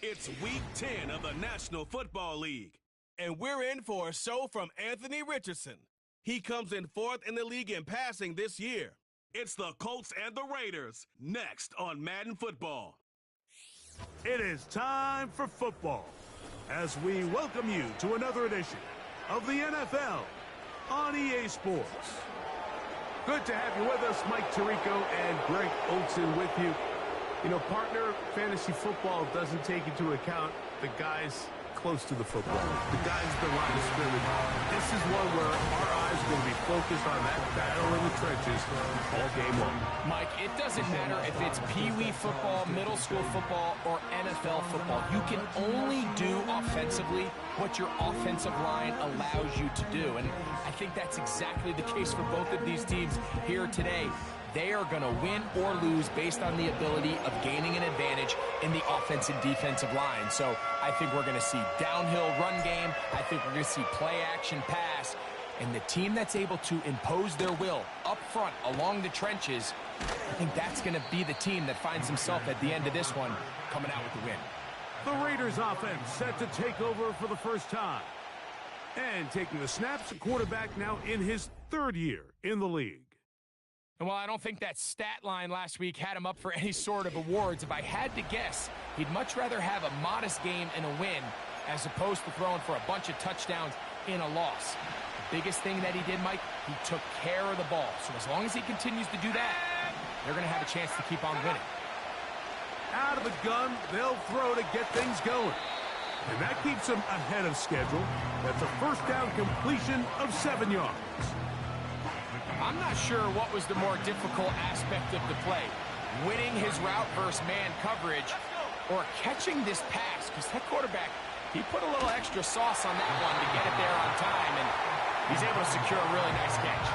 It's Week 10 of the National Football League, and we're in for a show from Anthony Richardson. He comes in fourth in the league in passing this year. It's the Colts and the Raiders, next on Madden Football. It is time for football as we welcome you to another edition of the NFL on EA Sports. Good to have you with us, Mike Tirico and Greg Olson with you. You know, partner, fantasy football doesn't take into account the guys close to the football, the guys at the line of scrimmage. This is one where our eyes are going to be focused on that battle in the trenches all game long. Mike, it doesn't matter if it's Pee-wee football, middle school football, or NFL football. You can only do offensively what your offensive line allows you to do. And I think that's exactly the case for both of these teams here today. They are going to win or lose based on the ability of gaining an advantage in the offensive defensive line. So I think we're going to see downhill run game. I think we're going to see play action pass. And the team that's able to impose their will up front along the trenches, I think that's going to be the team that finds himself at the end of this one coming out with the win. The Raiders offense set to take over for the first time. And taking the snaps, a quarterback now in his third year in the league. And while I don't think that stat line last week had him up for any sort of awards, if I had to guess, he'd much rather have a modest game and a win as opposed to throwing for a bunch of touchdowns in a loss. The biggest thing that he did, Mike, he took care of the ball. So as long as he continues to do that, they're going to have a chance to keep on winning. Out of the gun, they'll throw to get things going. And that keeps them ahead of schedule. That's a first down completion of 7 yards. I'm not sure what was the more difficult aspect of the play, winning his route versus man coverage or catching this pass, because that quarterback, he put a little extra sauce on that one to get it there on time, and he's able to secure a really nice catch.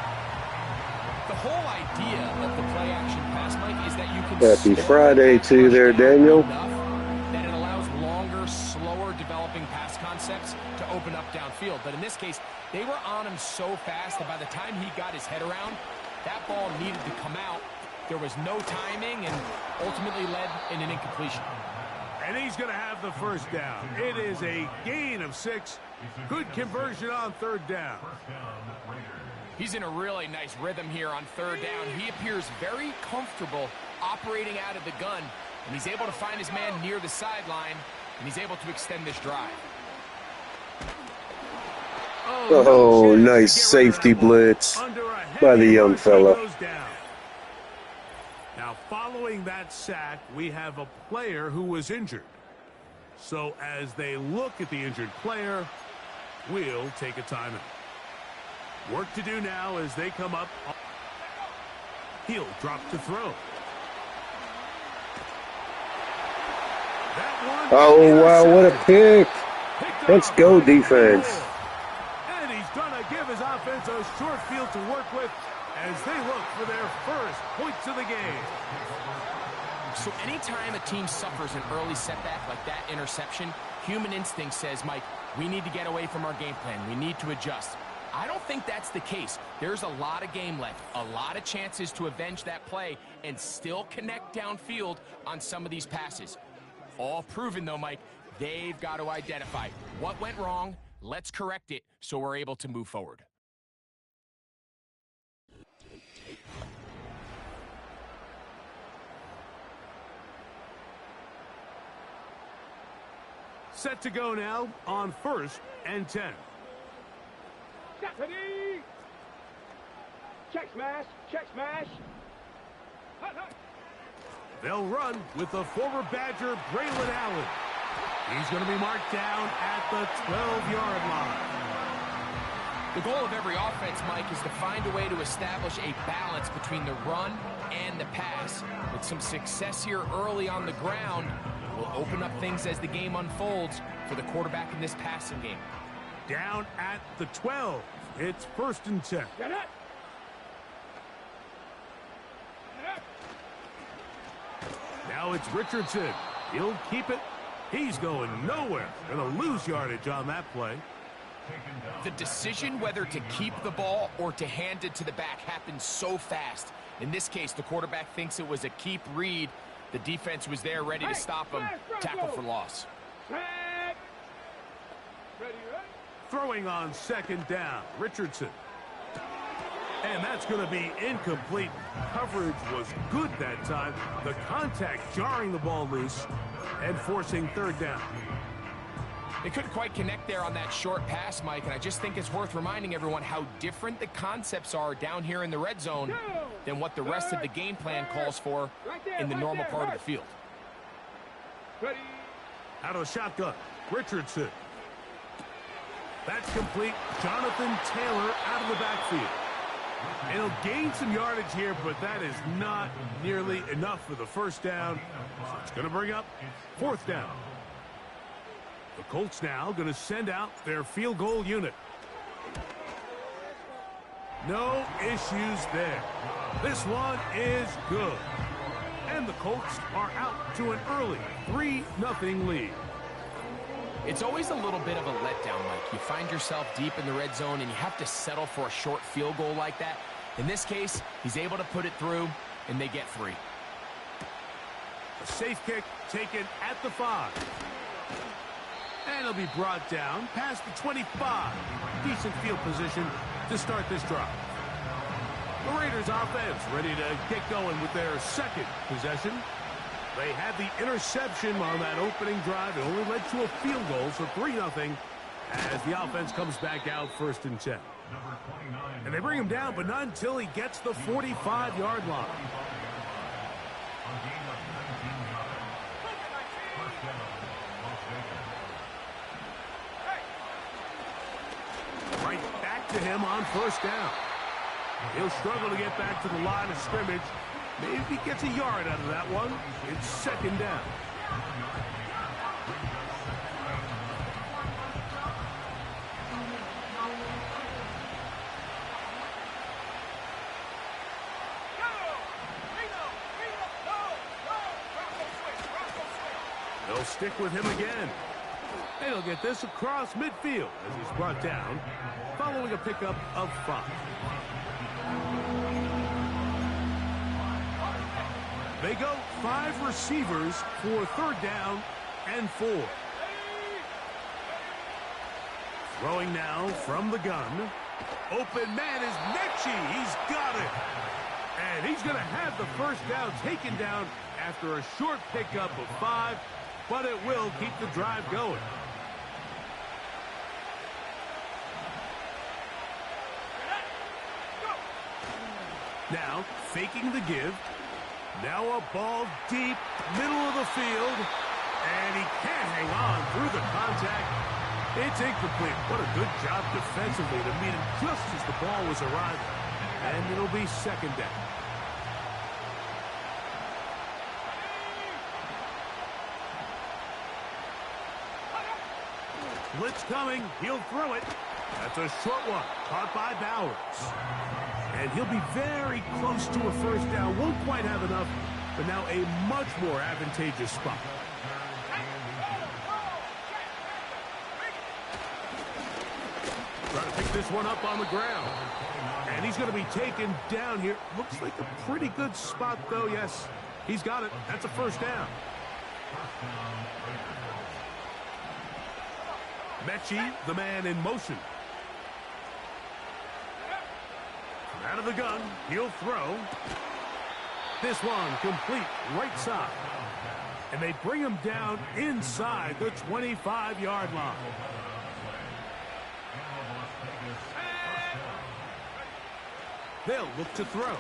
The whole idea of the play action pass, Mike, is that you can Happy Friday to you there, Daniel. That it allows longer, slower developing pass concepts to open up downfield. But in this case, they were on him so fast that by the time he got his head around, that ball needed to come out. There was no timing and ultimately led in an incompletion. And he's going to have the first down. It is a gain of 6. Good conversion on third down. He's in a really nice rhythm here on third down. He appears very comfortable operating out of the gun, and he's able to find his man near the sideline, and he's able to extend this drive. Oh, nice safety blitz by the young fella. Now, following that sack, we have a player who was injured. So as they look at the injured player, we'll take a timeout. Work to do now as they come up. He'll drop to throw. Oh, wow, what a pick. Let's go, defense. And he's going to give his offense a short field to work with as they look for their first points of the game. So anytime a team suffers an early setback like that interception, human instinct says, Mike, we need to get away from our game plan. We need to adjust. I don't think that's the case. There's a lot of game left, a lot of chances to avenge that play and still connect downfield on some of these passes. All proven, though, Mike, they've got to identify what went wrong, let's correct it so we're able to move forward. Set to go now on 1st and 10. Stephanie! Check smash! Check smash! They'll run with the former Badger, Braylon Allen. He's going to be marked down at the 12-yard line. The goal of every offense, Mike, is to find a way to establish a balance between the run and the pass. With some success here early on the ground, will open up things as the game unfolds for the quarterback in this passing game. Down at the 12. It's 1st and 10. Get it! Now it's Richardson. He'll keep it. He's going nowhere. Going to lose yardage on that play. The decision whether to keep the ball or to hand it to the back happens so fast. In this case, the quarterback thinks it was a keep read. The defense was there ready to stop him. Tackle for loss. Set. Ready, ready. Throwing on second down, Richardson. And that's going to be incomplete. Coverage was good that time. The contact jarring the ball loose and forcing third down. They couldn't quite connect there on that short pass, Mike, and I just think it's worth reminding everyone how different the concepts are down here in the red zone than what the rest of the game plan calls for in the normal part of the field. Ready. Out of the shotgun, Richardson. That's complete. Jonathan Taylor out of the backfield. He'll gain some yardage here, but that is not nearly enough for the first down. So it's going to bring up fourth down. The Colts now going to send out their field goal unit. No issues there. This one is good. And the Colts are out to an early 3-0 lead. It's always a little bit of a letdown, Mike. You find yourself deep in the red zone and you have to settle for a short field goal like that. In this case, he's able to put it through, and they get 3. A safe kick taken at the 5. And he'll be brought down past the 25. Decent field position to start this drive. The Raiders offense ready to get going with their second possession. They had the interception on that opening drive. It only led to a field goal, so 3-0 as the offense comes back out 1st and 10. And they bring him down, but not until he gets the 45-yard line. Right back to him on 1st down. He'll struggle to get back to the line of scrimmage. Maybe he gets a yard out of that one. It's 2nd down. They'll stick with him again. And he'll get this across midfield as he's brought down, following a pickup of 5. They go 5 receivers for 3rd down and 4. Throwing now from the gun. Open man is Mechie. He's got it. And he's going to have the first down taken down after a short pickup of 5, but it will keep the drive going. Now, faking the give. Now a ball deep, middle of the field, and he can't hang on through the contact. It's incomplete. What a good job defensively to meet him just as the ball was arriving. And it'll be 2nd down. Blitz coming. He'll throw it. That's a short one. Caught by Bowers. And he'll be very close to a 1st down. Won't quite have enough, but now a much more advantageous spot. Trying to pick this one up on the ground. And he's going to be taken down here. Looks like a pretty good spot, though. Yes, he's got it. That's a 1st down. Mechie, the man in motion. Out of the gun, he'll throw. This one complete right side. And they bring him down inside the 25-yard line. They'll look to throw.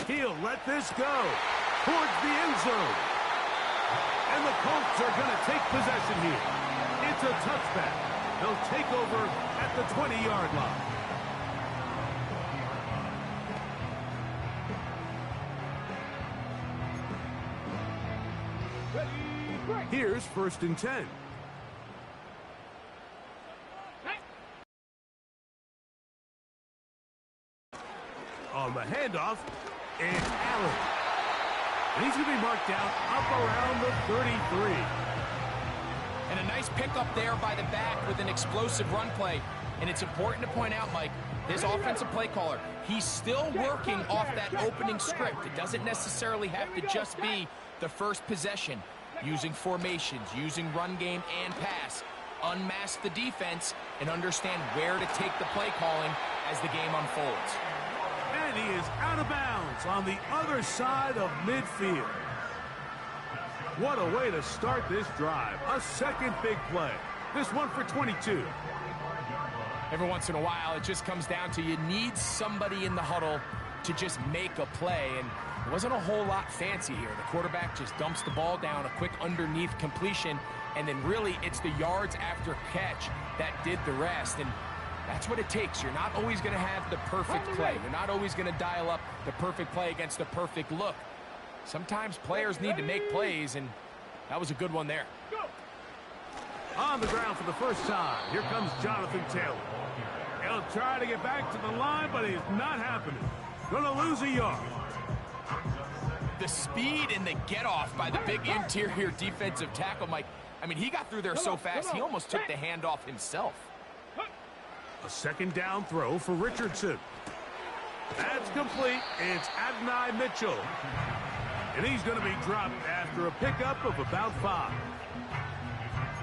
He'll let this go towards the end zone. And the Colts are going to take possession here. It's a touchback. They'll take over at the 20-yard line. Here's 1st and 10. On the handoff, and Allen. And he's going to be marked down up around the 33. And a nice pickup there by the back with an explosive run play. And it's important to point out, Mike, this offensive play caller, he's still working off that opening script. It doesn't necessarily have to just be the first possession. using formations, using run game and pass, unmask the defense, and understand where to take the play calling as the game unfolds. And he is out of bounds on the other side of midfield. What a way to start this drive. A second big play. This one for 22. Every once in a while, it just comes down to you need somebody in the huddle to just make a play, and it wasn't a whole lot fancy here. The quarterback just dumps the ball down, a quick underneath completion, and then really it's the yards after catch that did the rest, and that's what it takes. You're not always going to have the perfect play. You're not always going to dial up the perfect play against the perfect look. Sometimes players need to make plays, and that was a good one there. On the ground for the first time, here comes Jonathan Taylor. He'll try to get back to the line, but it's not happening. Gonna lose a yard. The speed and the get-off by the big interior defensive tackle, Mike. I mean, he got through there so fast, he almost took the handoff himself. A second down throw for Richardson. That's complete. It's Adonai Mitchell. And he's going to be dropped after a pickup of about 5.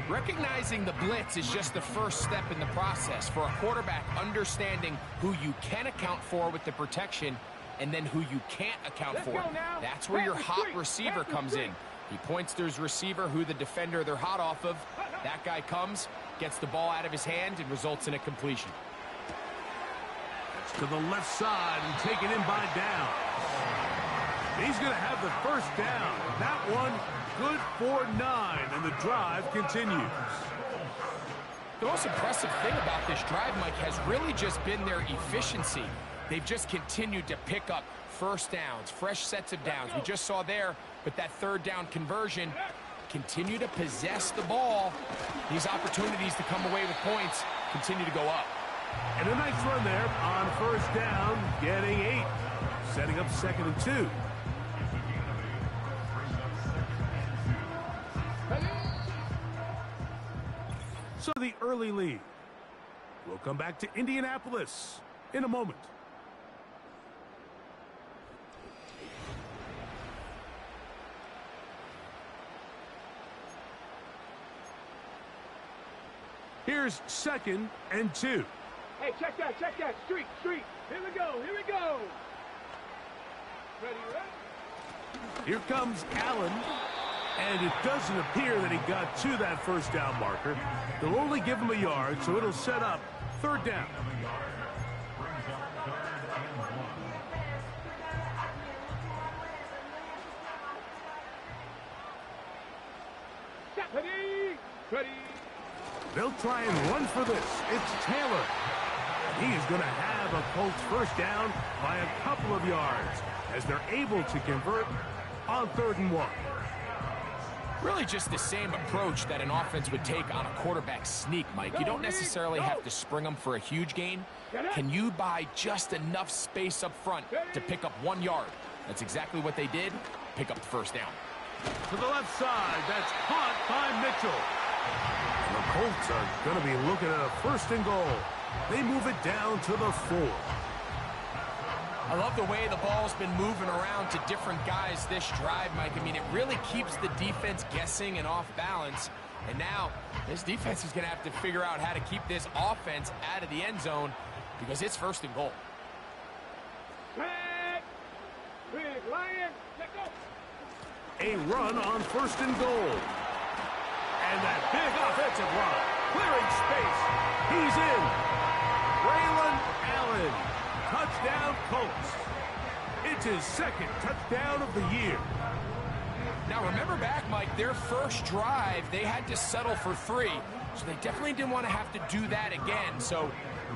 Recognizing the blitz is just the first step in the process for a quarterback, understanding who you can account for with the protection and then who you can't account for. That's where your hot receiver comes in. He points to his receiver, who the defender they're hot off of. That guy comes, gets the ball out of his hand, and results in a completion. That's to the left side and taken in by down. He's going to have the first down. That one good for 9, and the drive continues. The most impressive thing about this drive, Mike, has really just been their efficiency. They've just continued to pick up first downs, fresh sets of downs. We just saw there, but that third down conversion, continue to possess the ball. These opportunities to come away with points continue to go up. And a nice run there on first down, getting 8, setting up 2nd and 2. So the early lead. We'll come back to Indianapolis in a moment. Here's 2nd and 2. Hey, check that. Streak. Here we go. Ready? Here comes Allen. And it doesn't appear that he got to that first down marker. They'll only give him a yard, so it'll set up 3rd down. Ready. They'll try and run for this. It's Taylor. He is going to have a Colts first down by a couple of yards as they're able to convert on 3rd and 1. Really just the same approach that an offense would take on a quarterback sneak, Mike. You don't necessarily have to spring them for a huge gain. Can you buy just enough space up front to pick up 1 yard? That's exactly what they did. Pick up the first down. To the left side, that's caught by Mitchell. And the Colts are going to be looking at a 1st and goal. They move it down to the 4. I love the way the ball's been moving around to different guys this drive, Mike. I mean, it really keeps the defense guessing and off balance. And now, this defense is going to have to figure out how to keep this offense out of the end zone because it's 1st and goal. Set. Big Lion. Let go. A run on 1st and goal. And that big offensive run. Clearing space. He's in. Braylon Allen. Touchdown, Colts. It's his 2nd touchdown of the year. Now, remember back, Mike, their first drive, they had to settle for 3. So they definitely didn't want to have to do that again. So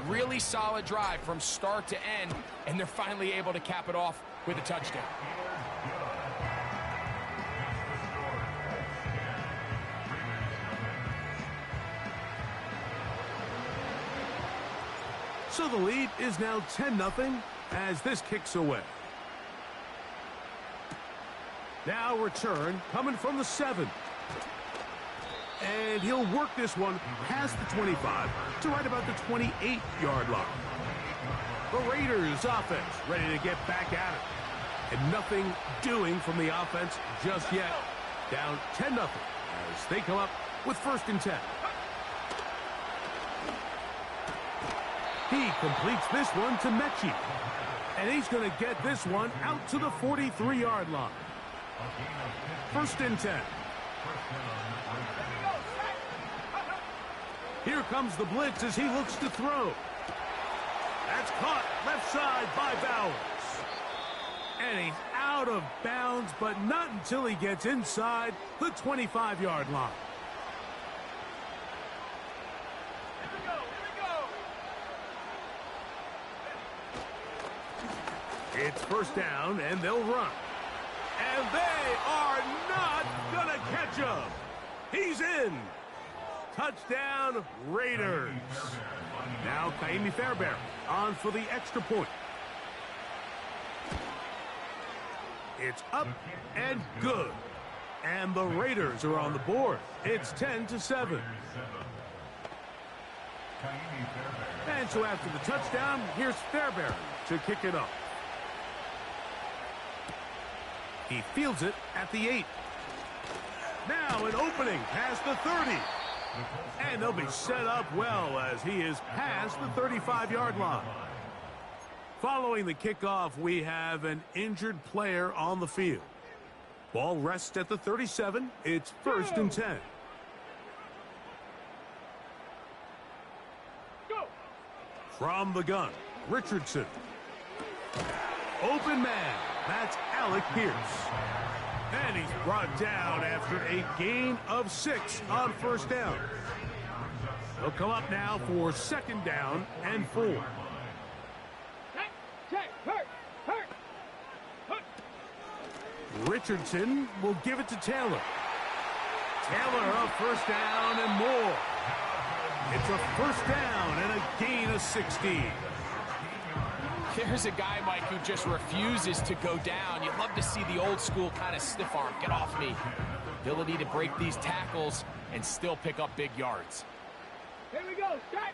really solid drive from start to end, and they're finally able to cap it off with a touchdown. So the lead is now 10-0 as this kicks away. Now return coming from the 7. And he'll work this one past the 25 to right about the 28-yard line. The Raiders offense ready to get back at it. And nothing doing from the offense just yet. Down 10-0 as they come up with 1st and 10. He completes this one to Mechie. And he's going to get this one out to the 43-yard line. 1st and 10. Here comes the blitz as he looks to throw. That's caught left side by Bowers. And he's out of bounds, but not until he gets inside the 25-yard line. It's 1st down, and they'll run. And they are not going to catch him. He's in. Touchdown, Raiders. Now Kaimi Fairbairn on for the extra point. It's up and good. And the Raiders are on the board. It's 10-7. And so after the touchdown, here's Fairbairn to kick it off. He fields it at the 8. Now an opening past the 30. And they'll be set up well as he is past the 35-yard line. Following the kickoff, we have an injured player on the field. Ball rests at the 37. It's 1st and 10. Go. From the gun, Richardson. Open man. That's Alec Pierce. And he's brought down after a gain of 6 on 1st down. He'll come up now for 2nd down and 4. Check. Hurt. Richardson will give it to Taylor. Taylor up 1st down and more. It's a 1st down and a gain of 16. There's a guy, Mike, who just refuses to go down. You'd love to see the old school kind of stiff arm. Get off me. Ability to break these tackles and still pick up big yards. Here we go. Set.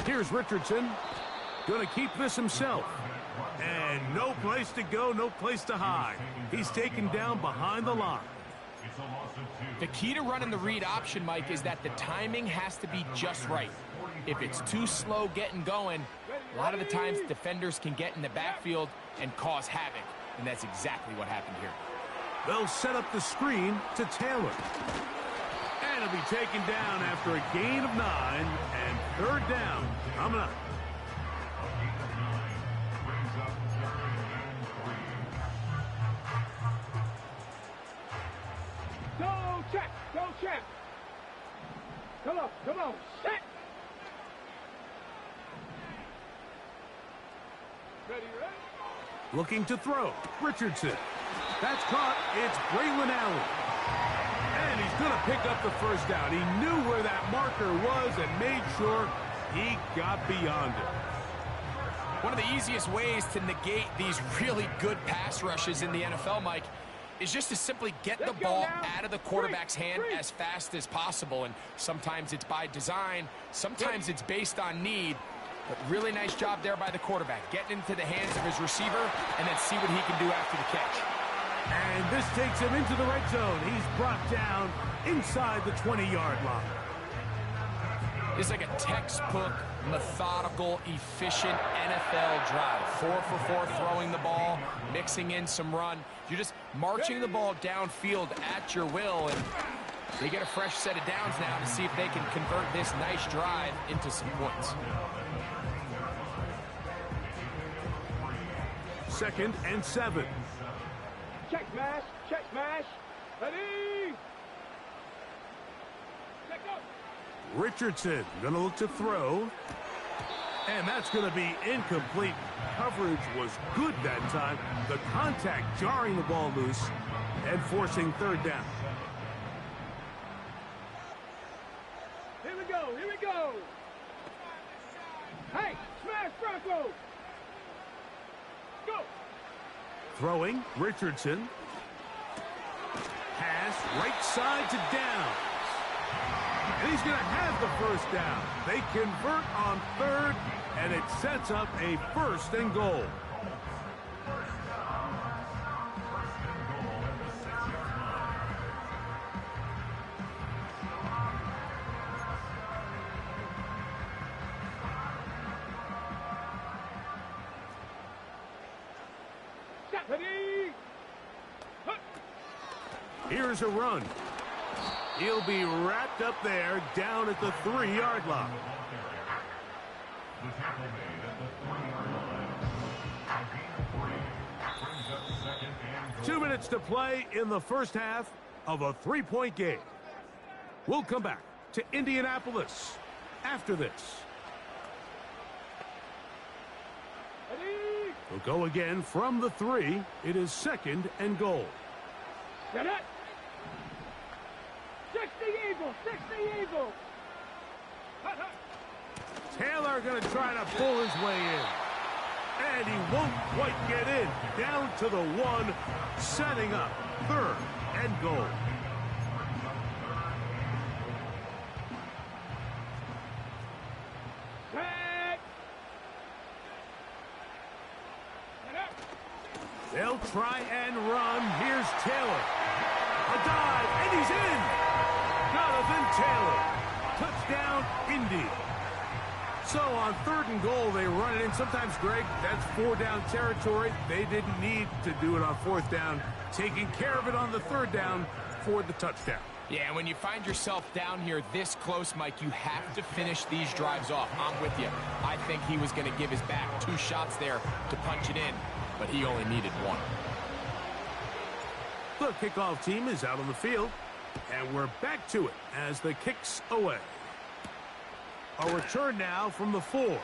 Here's Richardson. Going to keep this himself. And no place to go, no place to hide. He's taken down behind the line. The key to running the read option, Mike, is that the timing has to be just right. If it's too slow getting going, a lot of the times defenders can get in the backfield and cause havoc. And that's exactly what happened here. They'll set up the screen to Taylor. And he'll be taken down after a gain of 9 and 3rd down coming up. Go check. Come on. Set. Ready. Looking to throw. Richardson. That's caught. It's Braylon Allen. And he's going to pick up the 1st down. He knew where that marker was and made sure he got beyond it. One of the easiest ways to negate these really good pass rushes in the NFL, Mike, is just to simply get the ball out of the quarterback's hand as fast as possible. And sometimes it's by design, sometimes it's based on need. But really nice job there by the quarterback, getting into the hands of his receiver and then see what he can do after the catch. And this takes him into the red zone. He's brought down inside the 20-yard line. It's like a textbook, methodical, efficient NFL drive. 4 for 4 throwing the ball, mixing in some run. You're just marching the ball downfield at your will, and they get a fresh set of downs now to see if they can convert this nice drive into some points. 2nd and 7. Check mash. Ready. Check up. Richardson going to look to throw. And that's going to be incomplete. Coverage was good that time. The contact jarring the ball loose and forcing 3rd down. Here we go. Hey, smash Bronco. Go. Throwing, Richardson. Pass right side to Downs. And he's going to have the 1st down. They convert on 3rd, and it sets up a 1st and goal. Here's a run. He'll be wrapped up there down at the 3-yard line. 2 minutes to play in the first half of a 3-point game. We'll come back to Indianapolis after this. We'll go again from the 3. It is 2nd and goal. Get it. 60 Eagles, 60 Eagles. Taylor going to try to pull his way in. And he won't quite get in. Down to the 1, setting up 3rd and goal. They'll try and run. Here's Taylor. A dive, and he's in. Jonathan Taylor. Touchdown, Indy. So on 3rd and goal, they run it in. Sometimes, Greg, that's 4-down territory. They didn't need to do it on 4th down. Taking care of it on the 3rd down for the touchdown. Yeah, and when you find yourself down here this close, Mike, you have to finish these drives off. I'm with you. I think he was going to give his back 2 shots there to punch it in, but he only needed 1. The kickoff team is out on the field, and we're back to it as the kick's away. A return now from the 4.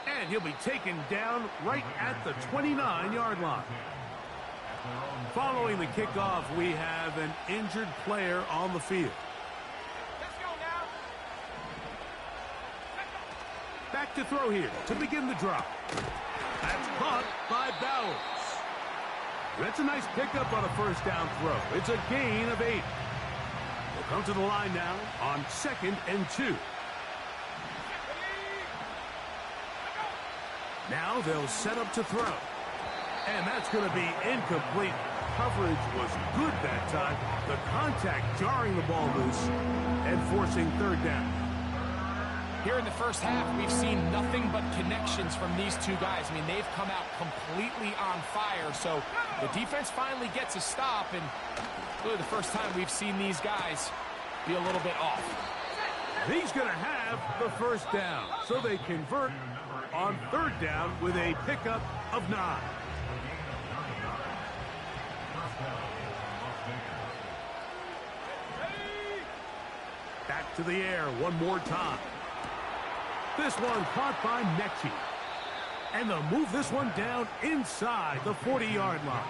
And he'll be taken down right at the 29-yard line. Following the kickoff, we have an injured player on the field. Let's go now. Back to throw here to begin the drop. That's caught by Bowers. That's a nice pickup on a 1st down throw. It's a gain of 8. They'll come to the line now on 2nd and 2. Now they'll set up to throw. And that's going to be incomplete. Coverage was good that time. The contact jarring the ball loose and forcing 3rd down. Here in the first half, we've seen nothing but connections from these 2 guys. I mean, they've come out completely on fire. So the defense finally gets a stop, and really the first time we've seen these guys be a little bit off. He's going to have the 1st down. So they convert on 3rd down with a pickup of 9. Back to the air one more time. This one caught by Mechie. And they'll move this one down inside the 40-yard line.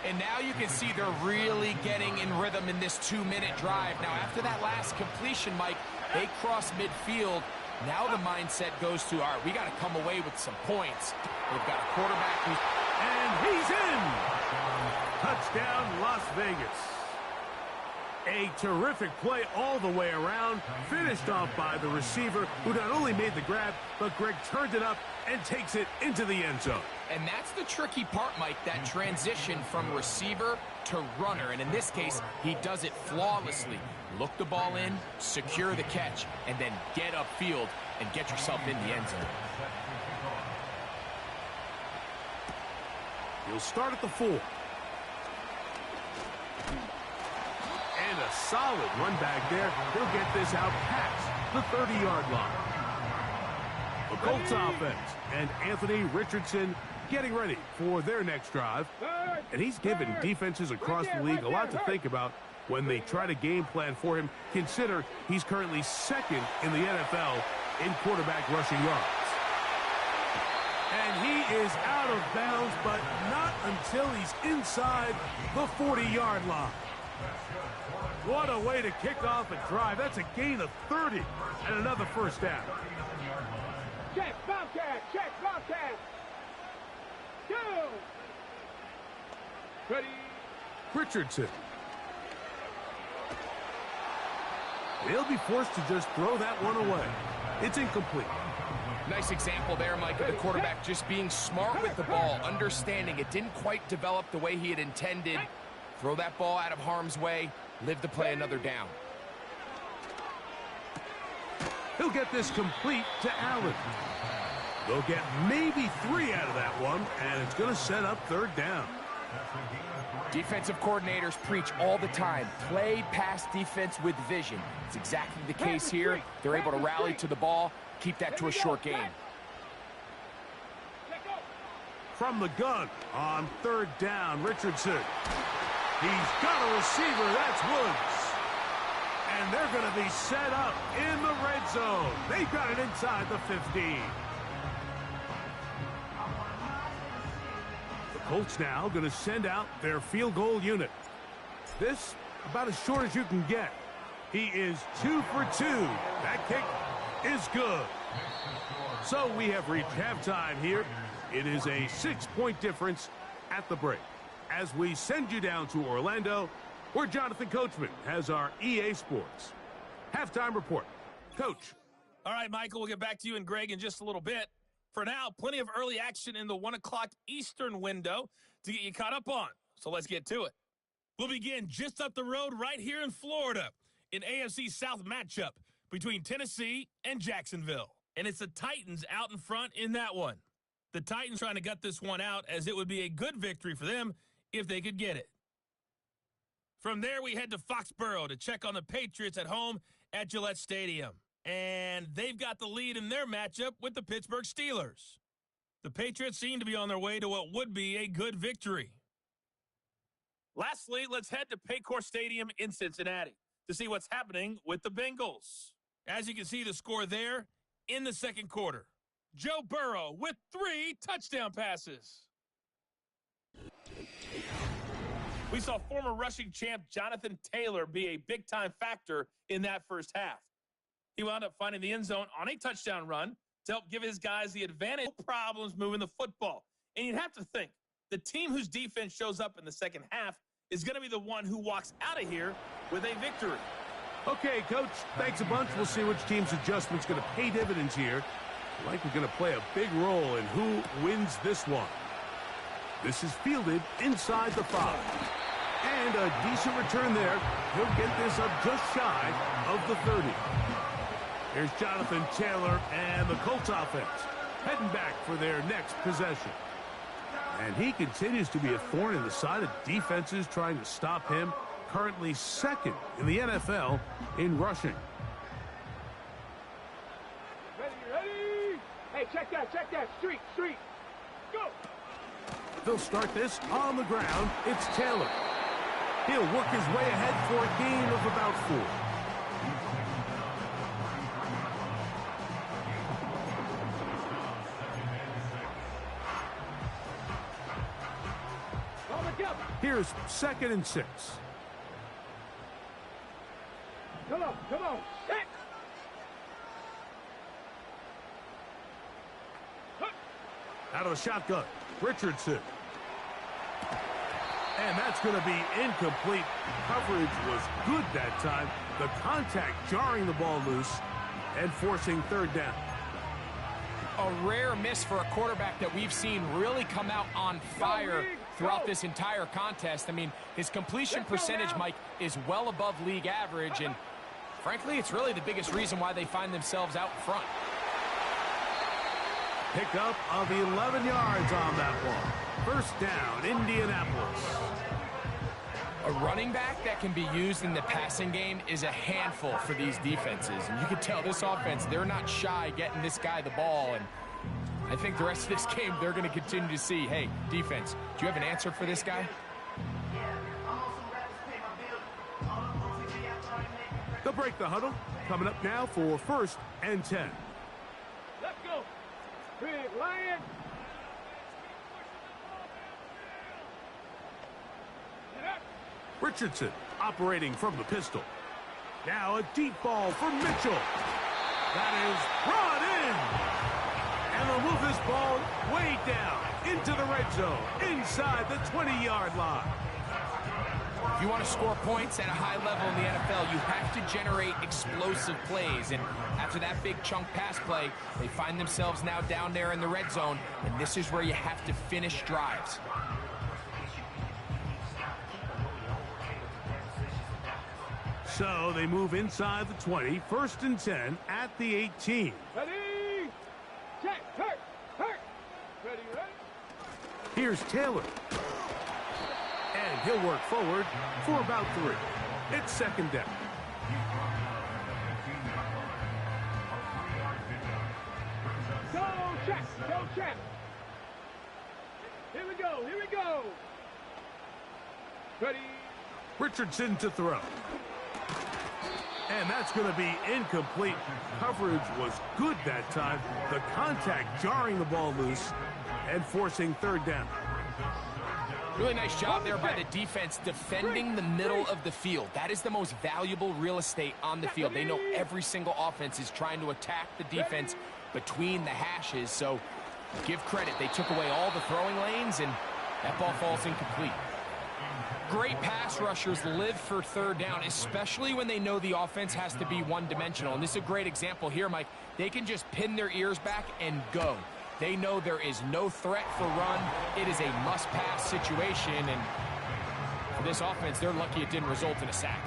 And now you can see they're really getting in rhythm in this 2-minute drive. Now, after that last completion, Mike, they cross midfield. Now the mindset goes to, all right, we got to come away with some points. They've got a quarterback who's... And he's in! Touchdown, Las Vegas. A terrific play all the way around, finished off by the receiver, who not only made the grab, but Greg turned it up and takes it into the end zone. And that's the tricky part, Mike, that transition from receiver to runner. And in this case, he does it flawlessly. Look the ball in, secure the catch, and then get upfield and get yourself in the end zone. He'll start at the 4. And a solid run back there. He'll get this out past the 30-yard line. The Colts offense and Anthony Richardson getting ready for their next drive. And he's given defenses across the league a lot to think about when they try to game plan for him. Consider he's currently 2nd in the NFL in quarterback rushing yards. And he is out of bounds, but not until he's inside the 40-yard line. What a way to kick off a drive. That's a gain of 30 and another 1st down. Check, Bobcat, check, Bobcat. Go. Ready. Richardson. They'll be forced to just throw that one away. It's incomplete. Nice example there, Mike, of the quarterback just being smart with the ball, understanding it didn't quite develop the way he had intended. Throw that ball out of harm's way, live to play another down. He'll get this complete to Allen. They'll get maybe 3 out of that one, and it's going to set up 3rd down. Defensive coordinators preach all the time, play pass defense with vision. It's exactly the case here. They're able to rally to the ball, keep that to a short game. From the gun on third down, Richardson. He's got a receiver, that's Woods. And they're going to be set up in the red zone. They've got it inside the 15. The Colts now going to send out their field goal unit. This about as short as you can get. He is 2 for 2. That kick is good. So we have reached halftime here. It is a 6-point difference at the break. As we send you down to Orlando, where Jonathan Coachman has our EA Sports halftime report. Coach. All right, Michael, we'll get back to you and Greg in just a little bit. For now, plenty of early action in the 1 o'clock Eastern window to get you caught up on. So let's get to it. We'll begin just up the road right here in Florida, an AFC South matchup between Tennessee and Jacksonville. And it's the Titans out in front in that one. The Titans trying to gut this one out, as it would be a good victory for them if they could get it. From there, we head to Foxborough to check on the Patriots at home at Gillette Stadium. And they've got the lead in their matchup with the Pittsburgh Steelers. The Patriots seem to be on their way to what would be a good victory. Lastly, let's head to Paycor Stadium in Cincinnati to see what's happening with the Bengals. As you can see the score there in the second quarter. Joe Burrow with 3 touchdown passes. We saw former rushing champ Jonathan Taylor be a big-time factor in that first half. He wound up finding the end zone on a touchdown run to help give his guys the advantage. No problems moving the football. And you'd have to think, the team whose defense shows up in the second half is going to be the one who walks out of here with a victory. Okay, Coach, thanks a bunch. We'll see which team's adjustment's going to pay dividends here. I think we're going to play a big role in who wins this one. This is fielded inside the 5. And a decent return there. He'll get this up just shy of the 30. Here's Jonathan Taylor and the Colts offense heading back for their next possession. And he continues to be a thorn in the side of defenses trying to stop him. Currently second in the NFL in rushing. Ready. Hey, check that. Street. Go. They'll start this on the ground. It's Taylor. He'll work his way ahead for a gain of about 4. Here's 2nd and 6. Come on. Set. Out of the shotgun, Richardson. And that's going to be incomplete. Coverage was good that time. The contact jarring the ball loose and forcing 3rd down. A rare miss for a quarterback that we've seen really come out on fire throughout this entire contest. I mean, his completion percentage, Mike, is well above league average, and frankly, it's really the biggest reason why they find themselves out front. Pickup of 11 yards on that one. 1st down, Indianapolis. A running back that can be used in the passing game is a handful for these defenses. And you can tell this offense, they're not shy getting this guy the ball. And I think the rest of this game, they're going to continue to see, hey, defense, do you have an answer for this guy? They'll break the huddle. Coming up now for 1st and 10. Let's go. Big Lion. Richardson operating from the pistol. Now a deep ball for Mitchell. That is brought in. And they'll move this ball way down into the red zone, inside the 20-yard line. If you want to score points at a high level in the NFL, you have to generate explosive plays. And after that big chunk pass play, they find themselves now down there in the red zone. And this is where you have to finish drives. So they move inside the 20, 1st and 10 at the 18. Ready. Check. Hurt. Ready. Here's Taylor. And he'll work forward for about 3. It's second down. Go check, go check. Here we go, here we go. Ready. Richardson to throw. And that's going to be incomplete. Coverage was good that time. The contact jarring the ball loose and forcing third down. Really nice job there by the defense defending the middle of the field. That is the most valuable real estate on the field. They know every single offense is trying to attack the defense between the hashes. So give credit. They took away all the throwing lanes, and that ball falls incomplete. Great pass rushers live for third down, especially when they know the offense has to be one-dimensional. And this is a great example here, Mike. They can just pin their ears back and go. They know there is no threat for run. It is a must-pass situation, and for this offense, they're lucky it didn't result in a sack.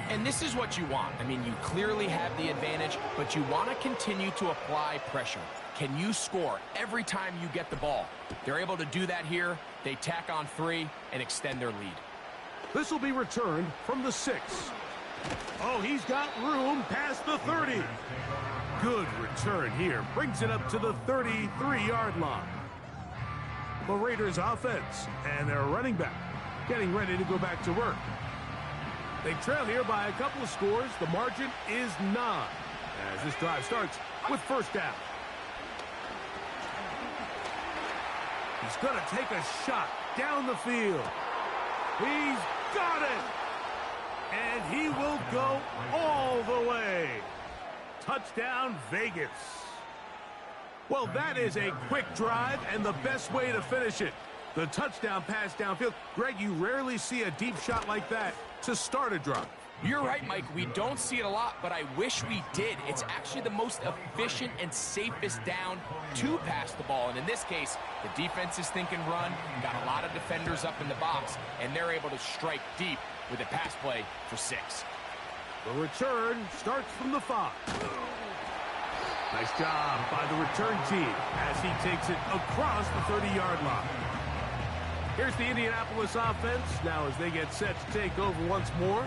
And this is what you want. I mean, you clearly have the advantage, but you want to continue to apply pressure. Can you score every time you get the ball? They're able to do that here. They tack on 3 and extend their lead. This will be returned from the 6. Oh, he's got room past the 30. Good return here. Brings it up to the 33-yard line. The Raiders offense and their running back getting ready to go back to work. They trail here by a couple of scores. The margin is 9 as this drive starts with first down. He's going to take a shot down the field. He's got it. And he will go all the way. Touchdown, Vegas. Well, that is a quick drive and the best way to finish it. The touchdown pass downfield. Greg, you rarely see a deep shot like that to start a drive. You're right, Mike. We don't see it a lot, but I wish we did. It's actually the most efficient and safest down to pass the ball. And in this case, the defense is thinking run, got a lot of defenders up in the box, and they're able to strike deep with a pass play for 6. The return starts from the 5. Nice job by the return team as he takes it across the 30-yard line. Here's the Indianapolis offense now as they get set to take over once more.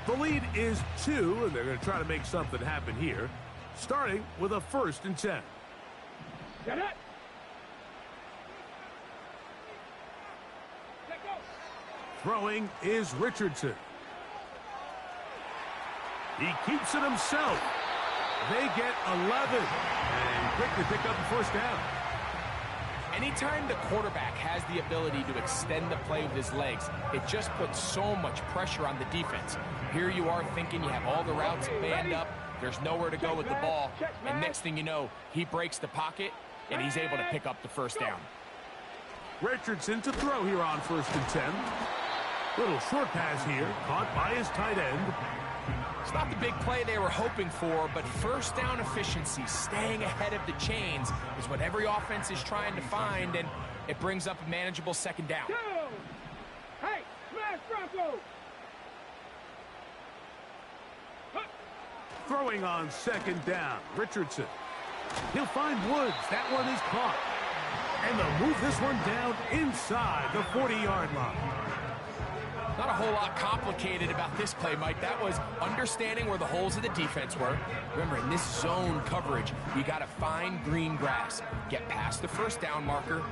The lead is 2, and they're going to try to make something happen here, starting with a 1st and 10. Get it. Let go. Throwing is Richardson. He keeps it himself. They get 11 and quickly pick up the first down. Anytime the quarterback has the ability to extend the play with his legs, it just puts so much pressure on the defense. Here you are thinking you have all the routes banned up, there's nowhere to go with the ball, and next thing you know, he breaks the pocket, and he's able to pick up the first down. Richardson to throw here on 1st and 10. Little short pass here, caught by his tight end. It's not the big play they were hoping for, but first down efficiency, staying ahead of the chains, is what every offense is trying to find, and it brings up a manageable second down. Go. Hey, smash Bronco. Throwing on 2nd down, Richardson. He'll find Woods. That one is caught. And they'll move this one down inside the 40-yard line. Not a whole lot complicated about this play, Mike. That was understanding where the holes of the defense were. Remember, in this zone coverage, you got to find green grass, get past the first down marker,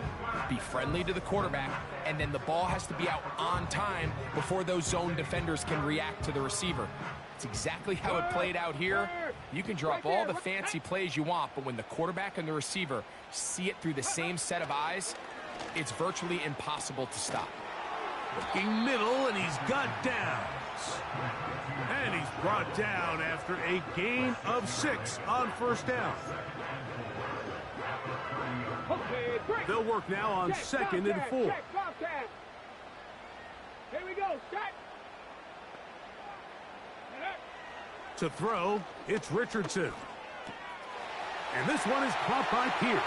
be friendly to the quarterback, and then the ball has to be out on time before those zone defenders can react to the receiver. It's exactly how it played out here. You can drop all the fancy plays you want, but when the quarterback and the receiver see it through the same set of eyes, it's virtually impossible to stop. Looking middle, and he's got downs. And he's brought down after a gain of 6 on first down. Okay, break. They'll work now on Check, 2nd and 4. Check, Bobcat. Here we go, set. To throw, it's Richardson. And this one is caught by Pierce.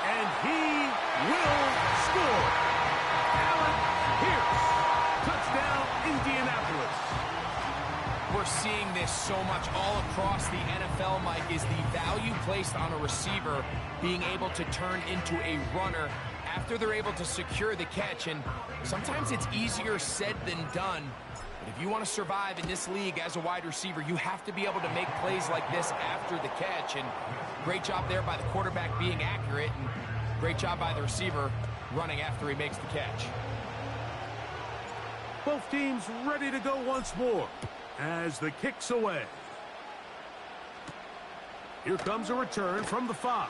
And he will score. Allen Pierce. Touchdown, Indianapolis. We're seeing this so much all across the NFL, Mike, is the value placed on a receiver being able to turn into a runner after they're able to secure the catch, and sometimes it's easier said than done. But if you want to survive in this league as a wide receiver, you have to be able to make plays like this after the catch. And great job there by the quarterback being accurate, and great job by the receiver running after he makes the catch. Both teams ready to go once more as the kick's away. Here comes a return from the 5.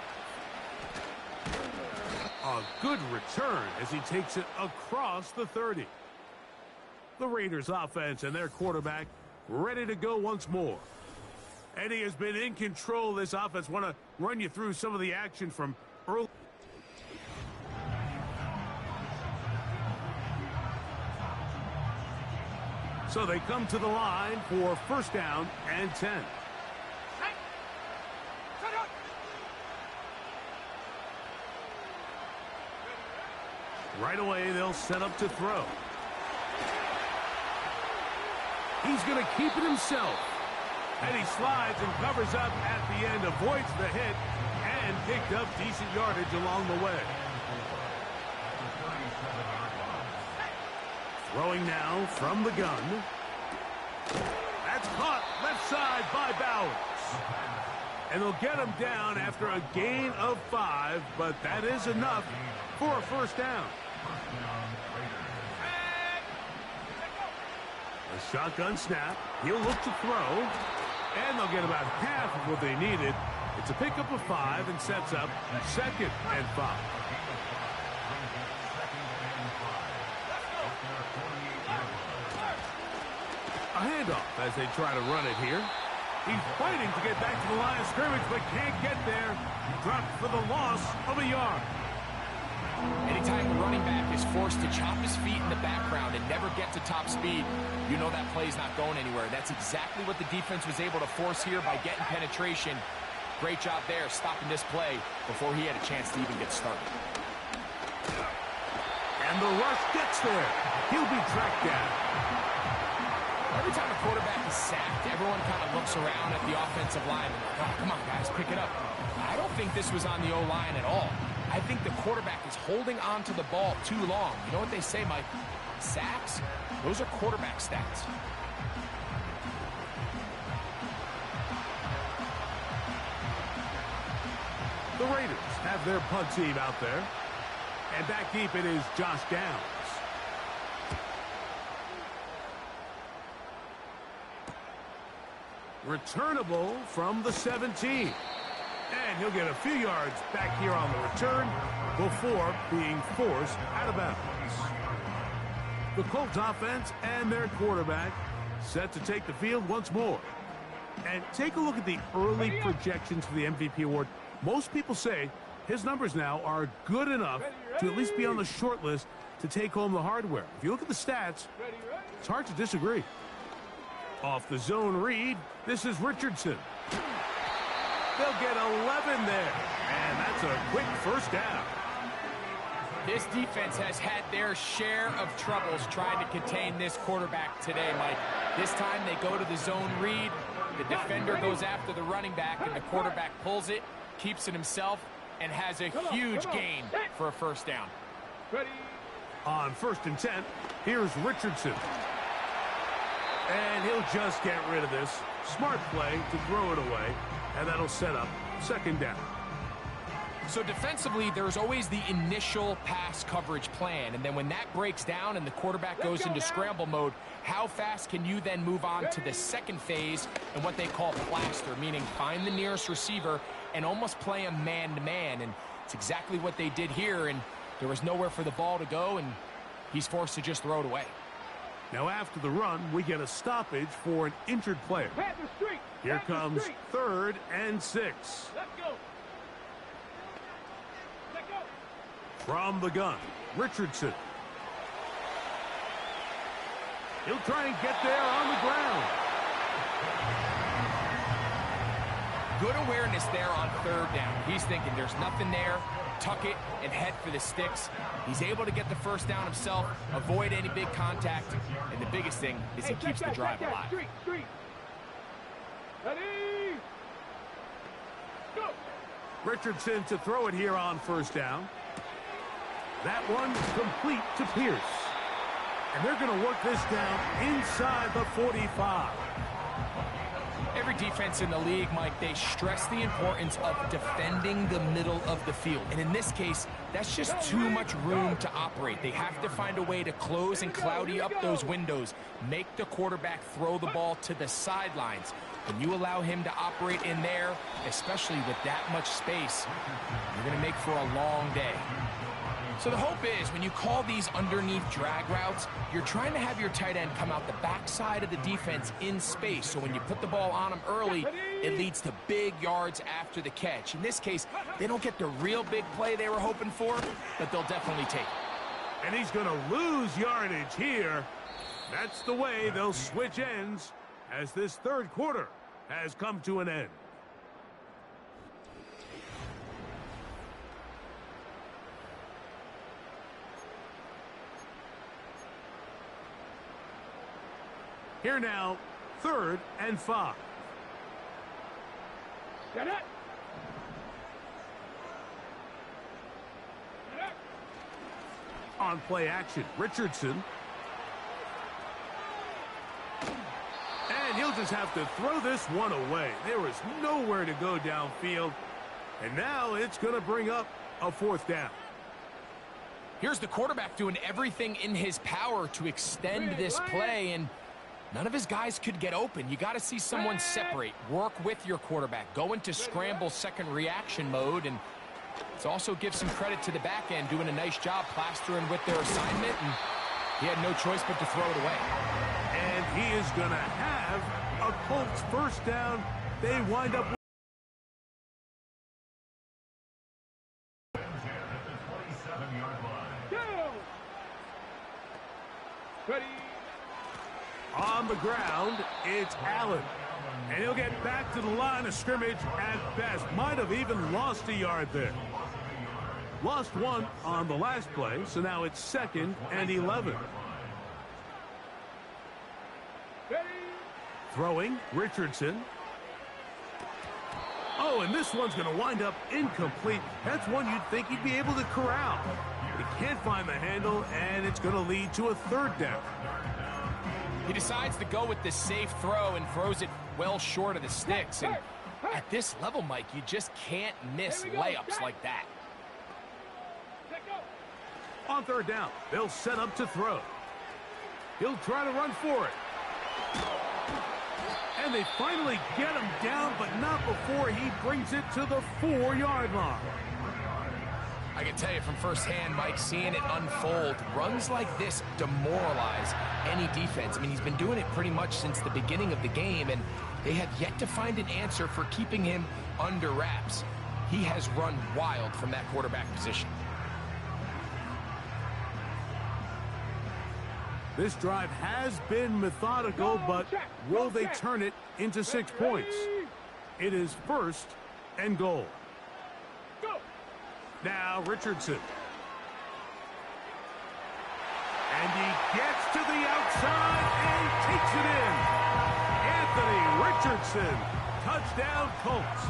A good return as he takes it across the 30. The Raiders offense and their quarterback ready to go once more. And he has been in control of this offense. Want to run you through some of the action from early. So they come to the line for first down and 10. Right away, they'll set up to throw. He's going to keep it himself. And he slides and covers up at the end, avoids the hit, and picked up decent yardage along the way. Throwing now from the gun. That's caught left side by Bowers. And they'll get him down after a gain of 5, but that is enough for a first down. A shotgun snap. He'll look to throw. And they'll get about half of what they needed. It's a pickup of 5 and sets up 2nd and 5. A handoff as they try to run it here. He's fighting to get back to the line of scrimmage, but can't get there. Dropped for the loss of a yard. Anytime the running back is forced to chop his feet in the background and never get to top speed, you know that play's not going anywhere. That's exactly what the defense was able to force here by getting penetration. Great job there stopping this play before he had a chance to even get started. And the rush gets there. He'll be tracked down. Every time a quarterback is sacked, everyone kind of looks around at the offensive line and like, oh, come on, guys, pick it up. I don't think this was on the O-line at all. I think the quarterback is holding on to the ball too long. You know what they say, Mike? Sacks, those are quarterback stats. The Raiders have their punt team out there. And back deep it is Josh Downs. Returnable from the 17. And he'll get a few yards back here on the return before being forced out of bounds. The Colts offense and their quarterback set to take the field once more. And take a look at the early projections for the MVP award. Most people say his numbers now are good enough to at least be on the short list to take home the hardware. If you look at the stats, it's hard to disagree. Off the zone read, this is Richardson. They'll get 11 there, and that's a quick first down. This defense has had their share of troubles trying to contain this quarterback today, Mike. This time they go to the zone read. The defender goes after the running back, and the quarterback pulls it, keeps it himself, and has a huge gain for a first down. On 1st and 10, here's Richardson. And he'll just get rid of this. Smart play to throw it away, and that'll set up 2nd down. So defensively, there's always the initial pass coverage plan, and then when that breaks down and the quarterback goes into scramble mode, how fast can you then move on to the second phase and what they call plaster, meaning find the nearest receiver and almost play him man-to-man, and it's exactly what they did here, and there was nowhere for the ball to go, and he's forced to just throw it away. Now after the run, we get a stoppage for an injured player. Here comes 3rd and 6. Let's go. Let's go. From the gun, Richardson. He'll try and get there on the ground. Good awareness there on 3rd down. He's thinking there's nothing there. Tuck it and head for the sticks. He's able to get the first down himself, avoid any big contact, and the biggest thing is he keeps the drive alive. Street. Ready? Go. Richardson to throw it here on 1st down. That one complete to Pierce. And they're going to work this down inside the 45. Every defense in the league, Mike, they stress the importance of defending the middle of the field. And in this case, that's just too much room to operate. They have to find a way to close and cloudy up those windows, make the quarterback throw the ball to the sidelines. When you allow him to operate in there, especially with that much space, you're going to make for a long day. So the hope is when you call these underneath drag routes, you're trying to have your tight end come out the backside of the defense in space. So when you put the ball on him early, it leads to big yards after the catch. In this case, they don't get the real big play they were hoping for, but they'll definitely take it. And he's going to lose yardage here. That's the way they'll switch ends as this third quarter has come to an end. Here now, 3rd and 5. Get it. On play action, Richardson. And he'll just have to throw this one away. There is nowhere to go downfield. And now it's going to bring up a 4th down. Here's the quarterback doing everything in his power to extend this play, and none of his guys could get open. You got to see someone separate, work with your quarterback, go into scramble second reaction mode, and it's also give some credit to the back end doing a nice job plastering with their assignment, and he had no choice but to throw it away. And he is going to have a Colts first down. They wind up with Ready. on the ground. It's Allen. And he'll get back to the line of scrimmage at best. Might have even lost a yard there. Lost one on the last play, so now it's 2nd and 11. Ready. Throwing, Richardson. Oh, and this one's going to wind up incomplete. That's one you'd think he'd be able to corral. He can't find the handle, and it's going to lead to a 3rd down. He decides to go with the safe throw and throws it well short of the sticks. And at this level, Mike, you just can't miss layups like that. Let go. On 3rd down, they'll set up to throw. He'll try to run for it. And they finally get him down, but not before he brings it to the 4-yard line. I can tell you from firsthand, Mike, seeing it unfold, runs like this demoralize any defense. I mean, he's been doing it pretty much since the beginning of the game, and they have yet to find an answer for keeping him under wraps. He has run wild from that quarterback position. This drive has been methodical, but will they turn it into 6 points? It is 1st and goal. Go. Now Richardson. And he gets to the outside and takes it in. Anthony Richardson, touchdown Colts.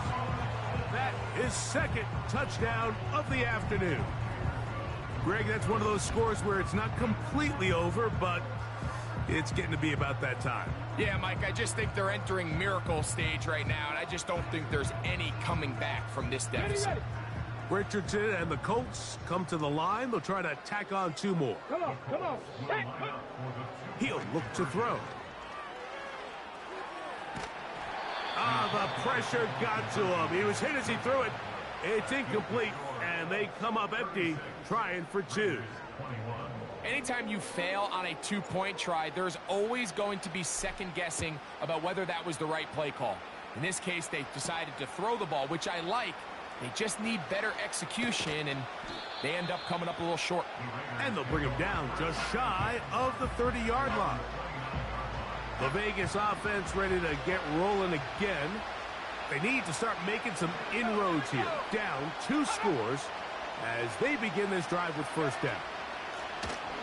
That is 2nd touchdown of the afternoon. Greg, that's one of those scores where it's not completely over, but it's getting to be about that time. Yeah, Mike, I just think they're entering miracle stage right now, and I just don't think there's any coming back from this deficit. Richardson and the Colts come to the line. They'll try to tack on 2 more. Come on, come on. Hey, He'll look to throw. The pressure got to him. He was hit as he threw it. It's incomplete, and they come up empty, trying for 2. Anytime you fail on a 2-point try, there's always going to be second guessing about whether that was the right play call. In this case, they decided to throw the ball, which I like. They just need better execution, and they end up coming up a little short. And they'll bring him down just shy of the 30-yard line. The Vegas offense ready to get rolling again. They need to start making some inroads here. Down 2 scores as they begin this drive with 1st down.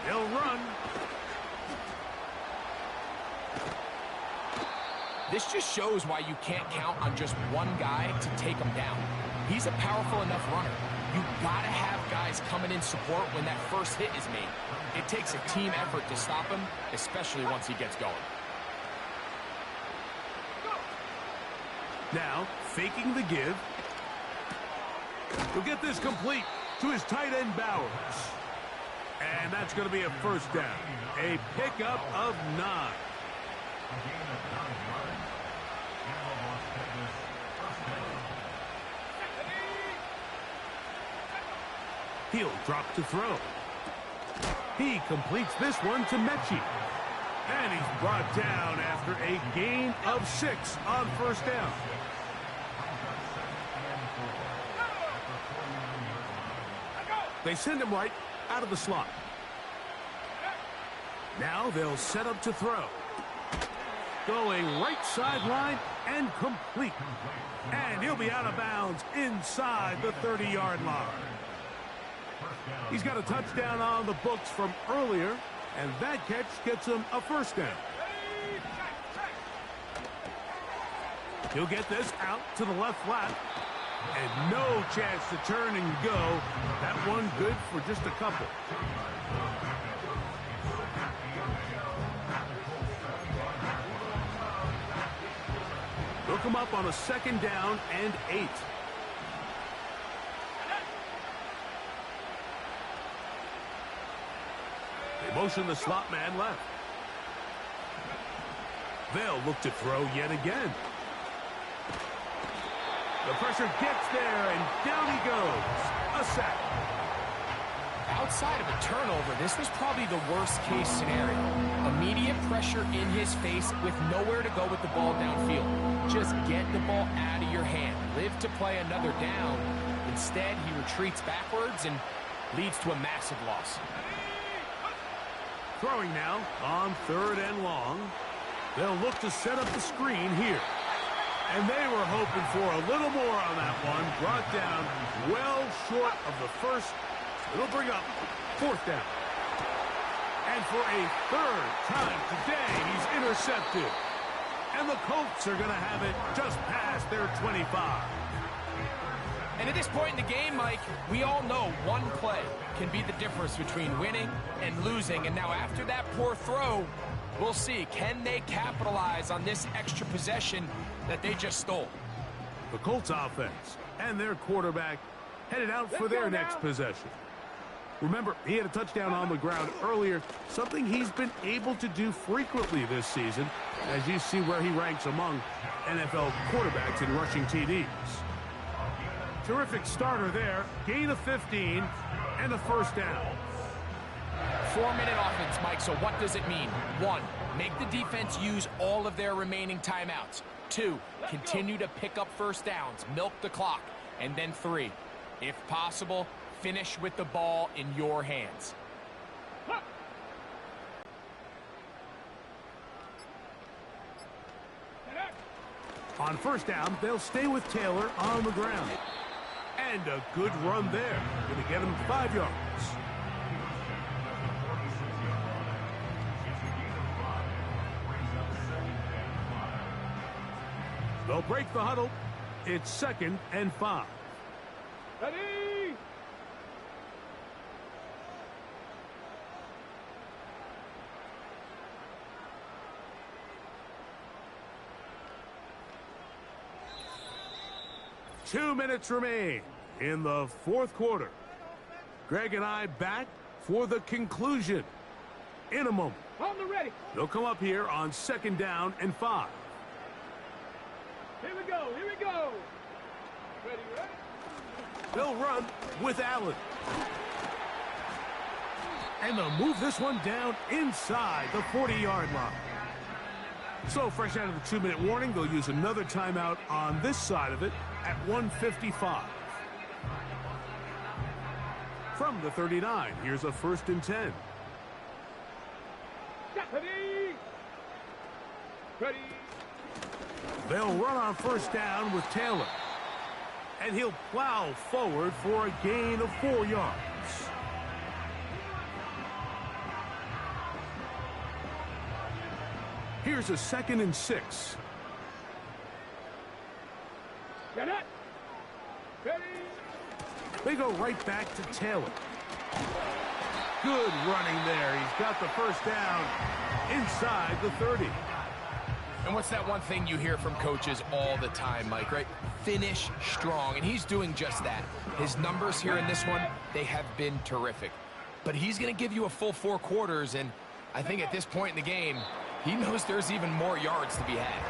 They'll run. This just shows why you can't count on just one guy to take him down. He's a powerful enough runner. you got to have guys coming in support when that first hit is made. It takes a team effort to stop him, especially once he gets going. Now, faking the give. He'll get this complete to his tight end Bowers. And that's going to be a first down. A pickup of 9. He'll drop to throw. He completes this one to Mechie. And he's brought down after a gain of 6 on first down. They send him right out of the slot. Now they'll set up to throw. Going right sideline and complete. And he'll be out of bounds inside the 30-yard line. He's got a touchdown on the books from earlier, and that catch gets him a first down. He'll get this out to the left flat. And no chance to turn and go. That one good for just a couple. They'll come up on a second down and 8. They motion the slot man left. They'll look to throw yet again. The pressure gets there, and down he goes. A sack. Outside of a turnover, this was probably the worst-case scenario. Immediate pressure in his face with nowhere to go with the ball downfield. Just get the ball out of your hand. Live to play another down. Instead, he retreats backwards and leads to a massive loss. Throwing now on 3rd and long. They'll look to set up the screen here. And they were hoping for a little more on that one. Brought down well short of the first. It'll bring up 4th down. And for a 3rd time today, he's intercepted. And the Colts are going to have it just past their 25. And at this point in the game, Mike, we all know one play can be the difference between winning and losing. And now after that poor throw, we'll see, can they capitalize on this extra possession that they just stole? The Colts offense and their quarterback headed out for their next possession. Remember, he had a touchdown on the ground earlier, something he's been able to do frequently this season, as you see where he ranks among NFL quarterbacks in rushing TDs. Terrific starter there, gain of 15, and a first down. 4-minute offense, Mike, so what does it mean? 1, make the defense use all of their remaining timeouts. 2, continue to pick up first downs, milk the clock. And then 3, if possible, finish with the ball in your hands. On first down, they'll stay with Taylor on the ground. And a good run there. Going to get him 5 yards. They'll break the huddle. It's 2nd and 5. Ready? Two minutes remain in the 4th quarter. Greg and I back for the conclusion in a moment. On the ready. They'll come up here on 2nd down and 5. Here we go. Here we go. Ready, ready? They'll run with Allen. And they'll move this one down inside the 40-yard line. So fresh out of the 2-minute warning, they'll use another timeout on this side of it at 1:55. From the 39, here's a 1st and 10. Ready? Ready? They'll run on first down with Taylor. And he'll plow forward for a gain of 4 yards. Here's a 2nd and 6. Get it. Ready? They go right back to Taylor. Good running there. He's got the first down inside the 30. And what's that one thing you hear from coaches all the time, Mike, right? Finish strong, and he's doing just that. His numbers here in this one, they have been terrific. But he's going to give you a full 4 quarters, and I think at this point in the game, he knows there's even more yards to be had.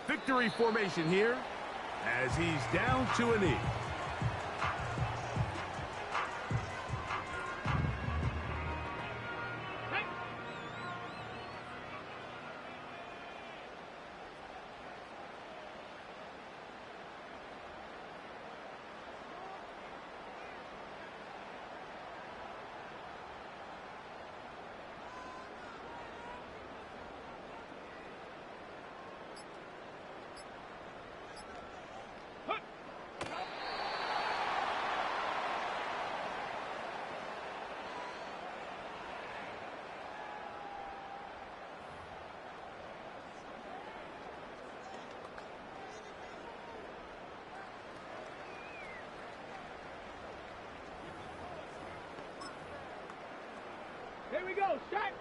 Victory formation here as he's down to a knee. Here we go, shot.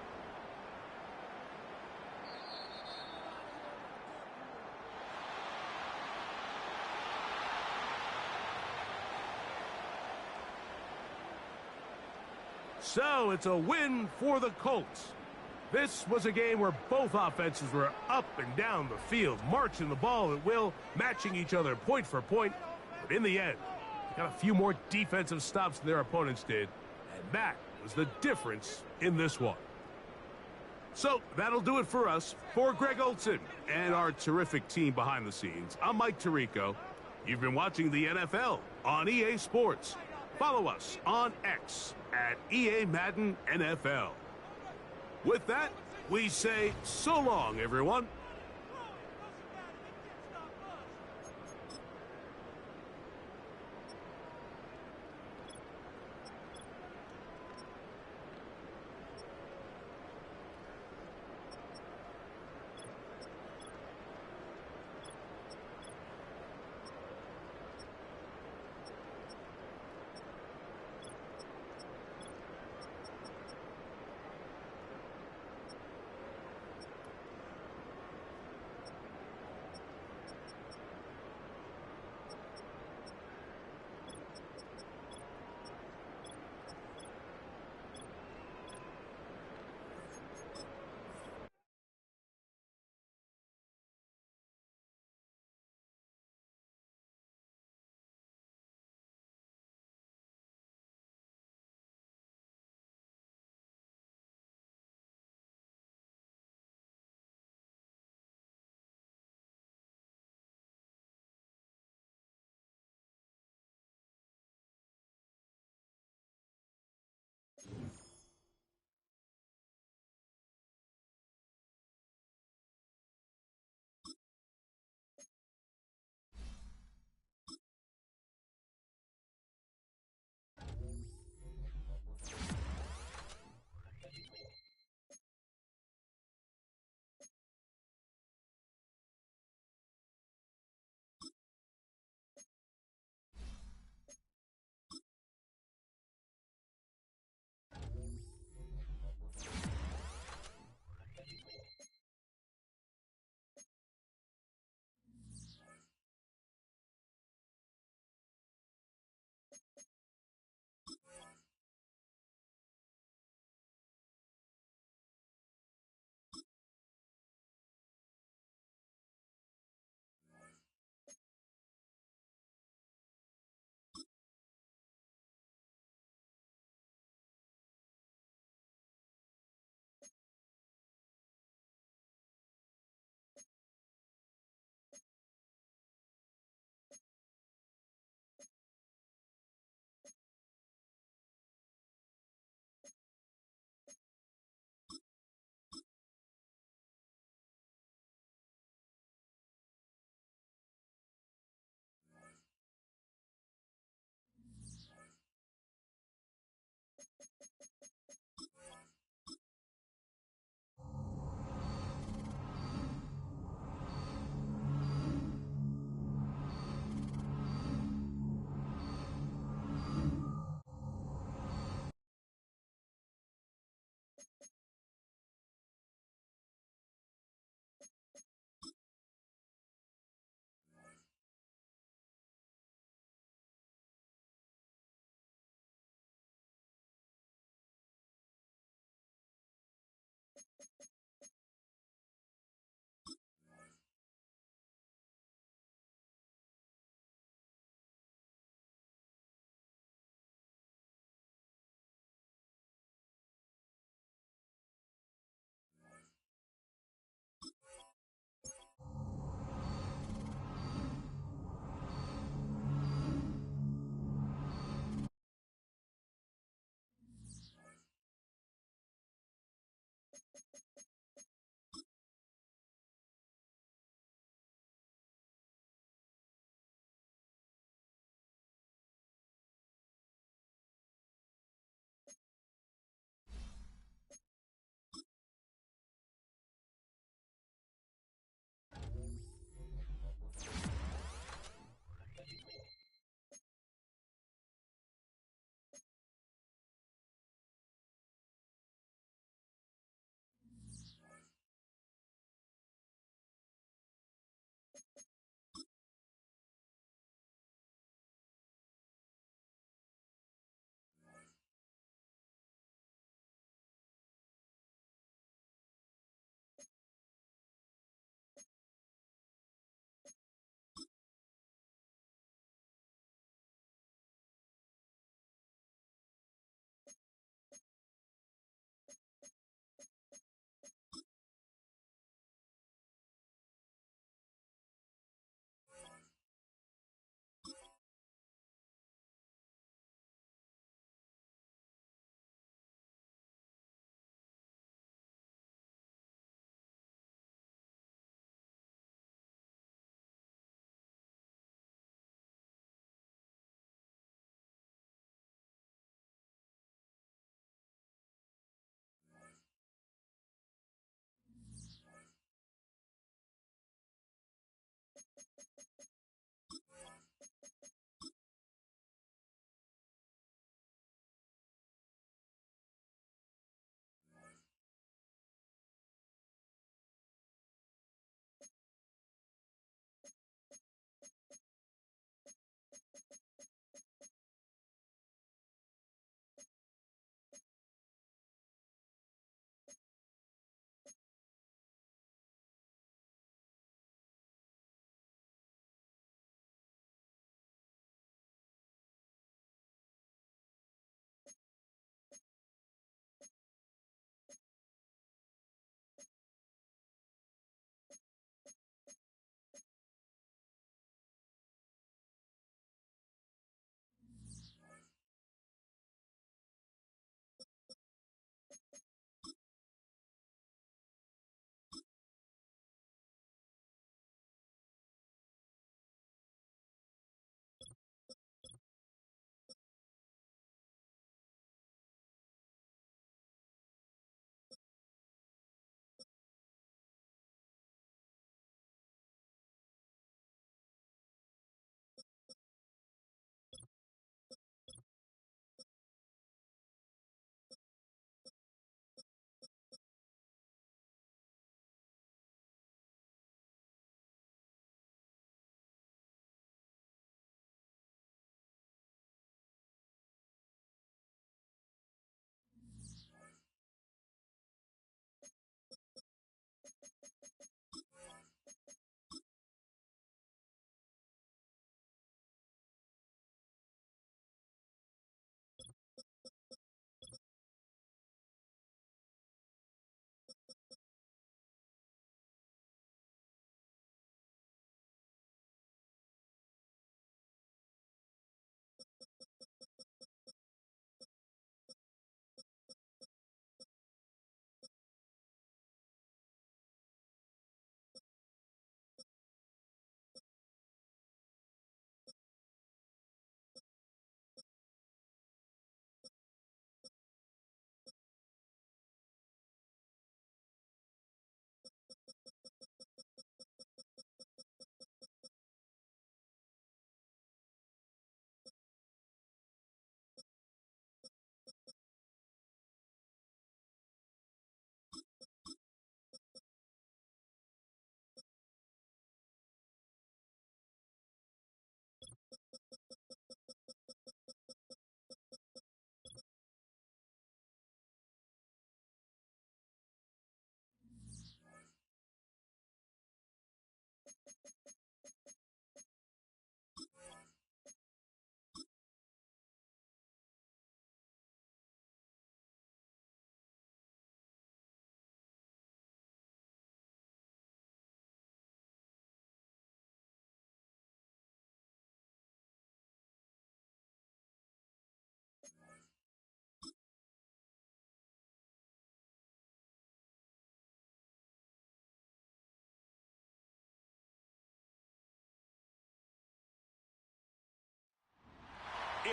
So it's a win for the Colts. This was a game where both offenses were up and down the field, marching the ball at will, matching each other point for point. But in the end, they got a few more defensive stops than their opponents did, and that was the difference in this one. So that'll do it for us. For Greg Olson and our terrific team behind the scenes, I'm Mike Tirico. You've been watching the NFL on EA Sports. Follow us on X at EA Madden NFL. With that, we say so long, everyone.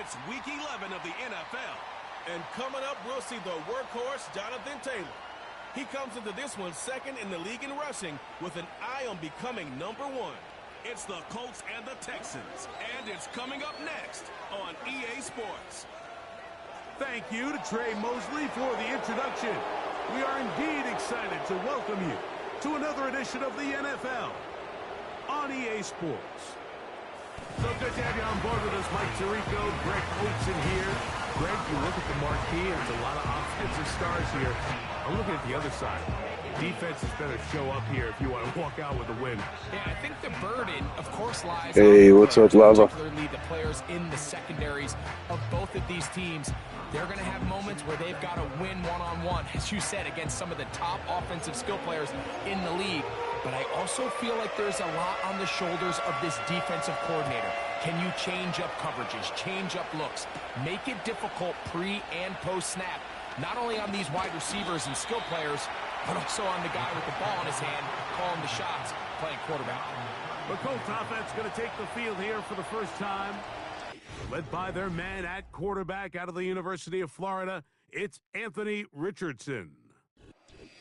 It's Week 11 of the NFL. And coming up, we'll see the workhorse, Jonathan Taylor. He comes into this one second in the league in rushing with an eye on becoming #1. It's the Colts and the Texans. And it's coming up next on EA Sports. Thank you to Trey Mosley for the introduction. We are indeed excited to welcome you to another edition of the NFL on EA Sports. So good to have you on board with us, Mike Tirico, Greg Olson here. Greg, you look at the marquee, and there's a lot of offensive stars here. I'm looking at the other side. Defenses better show up here if you want to walk out with a win. Yeah, I think the burden, of course, lies Hey, on the what's up, players, Lava? particularly the players in the secondaries of both of these teams. They're going to have moments where they've got to win one-on-one, as you said, against some of the top offensive skill players in the league. But I also feel like there's a lot on the shoulders of this defensive coordinator. Can you change up coverages, change up looks, make it difficult pre- and post-snap, not only on these wide receivers and skill players, but also on the guy with the ball in his hand, calling the shots, playing quarterback. The Colts offense going to take the field here for the first time. Led by their man at quarterback out of the University of Florida, it's Anthony Richardson.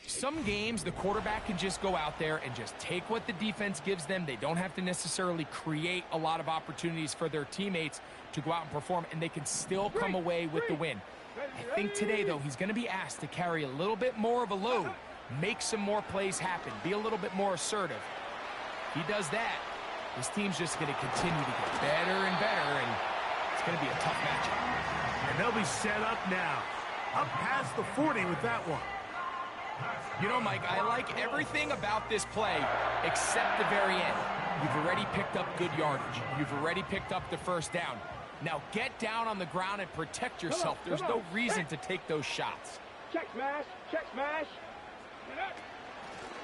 Some games, the quarterback can just go out there and just take what the defense gives them. They don't have to necessarily create a lot of opportunities for their teammates to go out and perform, and they can still come away with the win. I think today, though, he's going to be asked to carry a little bit more of a load, make some more plays happen, be a little bit more assertive. If he does that, this team's just going to continue to get better and better, and it's going to be a tough matchup. And they'll be set up now. Up past the 40 with that one. You know, Mike, I like everything about this play except the very end. You've already picked up good yardage. You've already picked up the first down. Now get down on the ground and protect yourself. There's no reason to take those shots. Check smash. Check smash.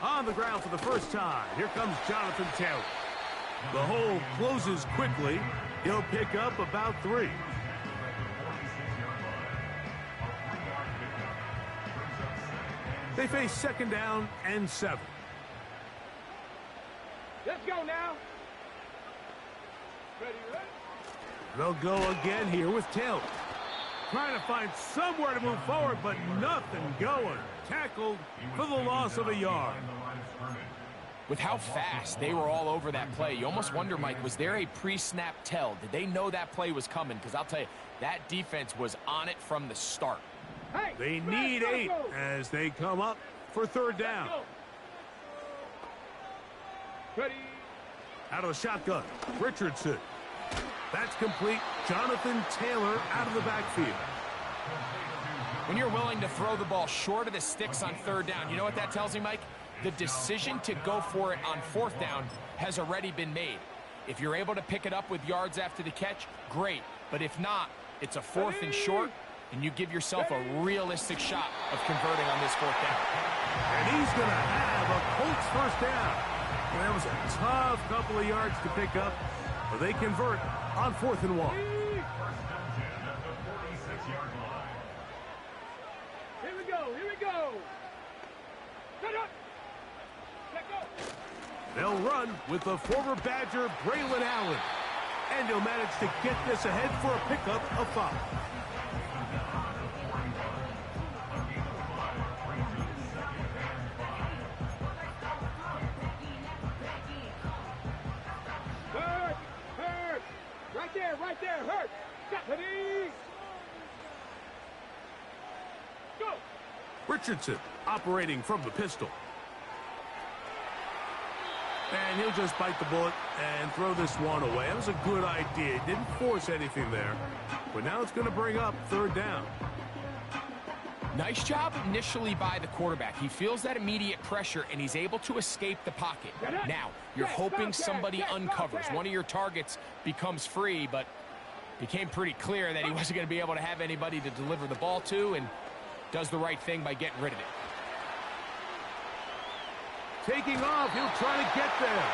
On the ground for the first time, here comes Jonathan Taylor. The hole closes quickly. He'll pick up about 3. They face second down and 7. Let's go now. Ready, ready? They'll go again here with Taylor. Trying to find somewhere to move forward, but nothing going. Tackled for the loss of a yard. With how fast they were all over that play, you almost wonder, Mike, was there a pre-snap tell? Did they know that play was coming? Because I'll tell you, that defense was on it from the start. Hey, They need 8 as they come up for third down. Ready? Out of the shotgun, Richardson. That's complete. Jonathan Taylor out of the backfield. When you're willing to throw the ball short of the sticks on third down, you know what that tells me, Mike? The decision to go for it on fourth down has already been made. If you're able to pick it up with yards after the catch, great. But if not, it's a 4th and short, and you give yourself a realistic shot of converting on this 4th down. And he's going to have a Colts first down. Well, that was a tough couple of yards to pick up, but they convert on 4th and 1. Here we go. Here we go. Set up. Let go. They'll run with the former Badger, Braylon Allen. And he'll manage to get this ahead for a pickup of 5. Hurt. Hurt. Right there. Right there. Hurt. Stop. Ready? Go. Richardson operating from the pistol. And he'll just bite the bullet and throw this one away. That was a good idea. Didn't force anything there. But now it's going to bring up third down. Nice job initially by the quarterback. He feels that immediate pressure, and he's able to escape the pocket. Now, you're hoping somebody uncovers. One of your targets becomes free, but became pretty clear that he wasn't going to be able to have anybody to deliver the ball to, and does the right thing by getting rid of it. Taking off, he'll try to get there.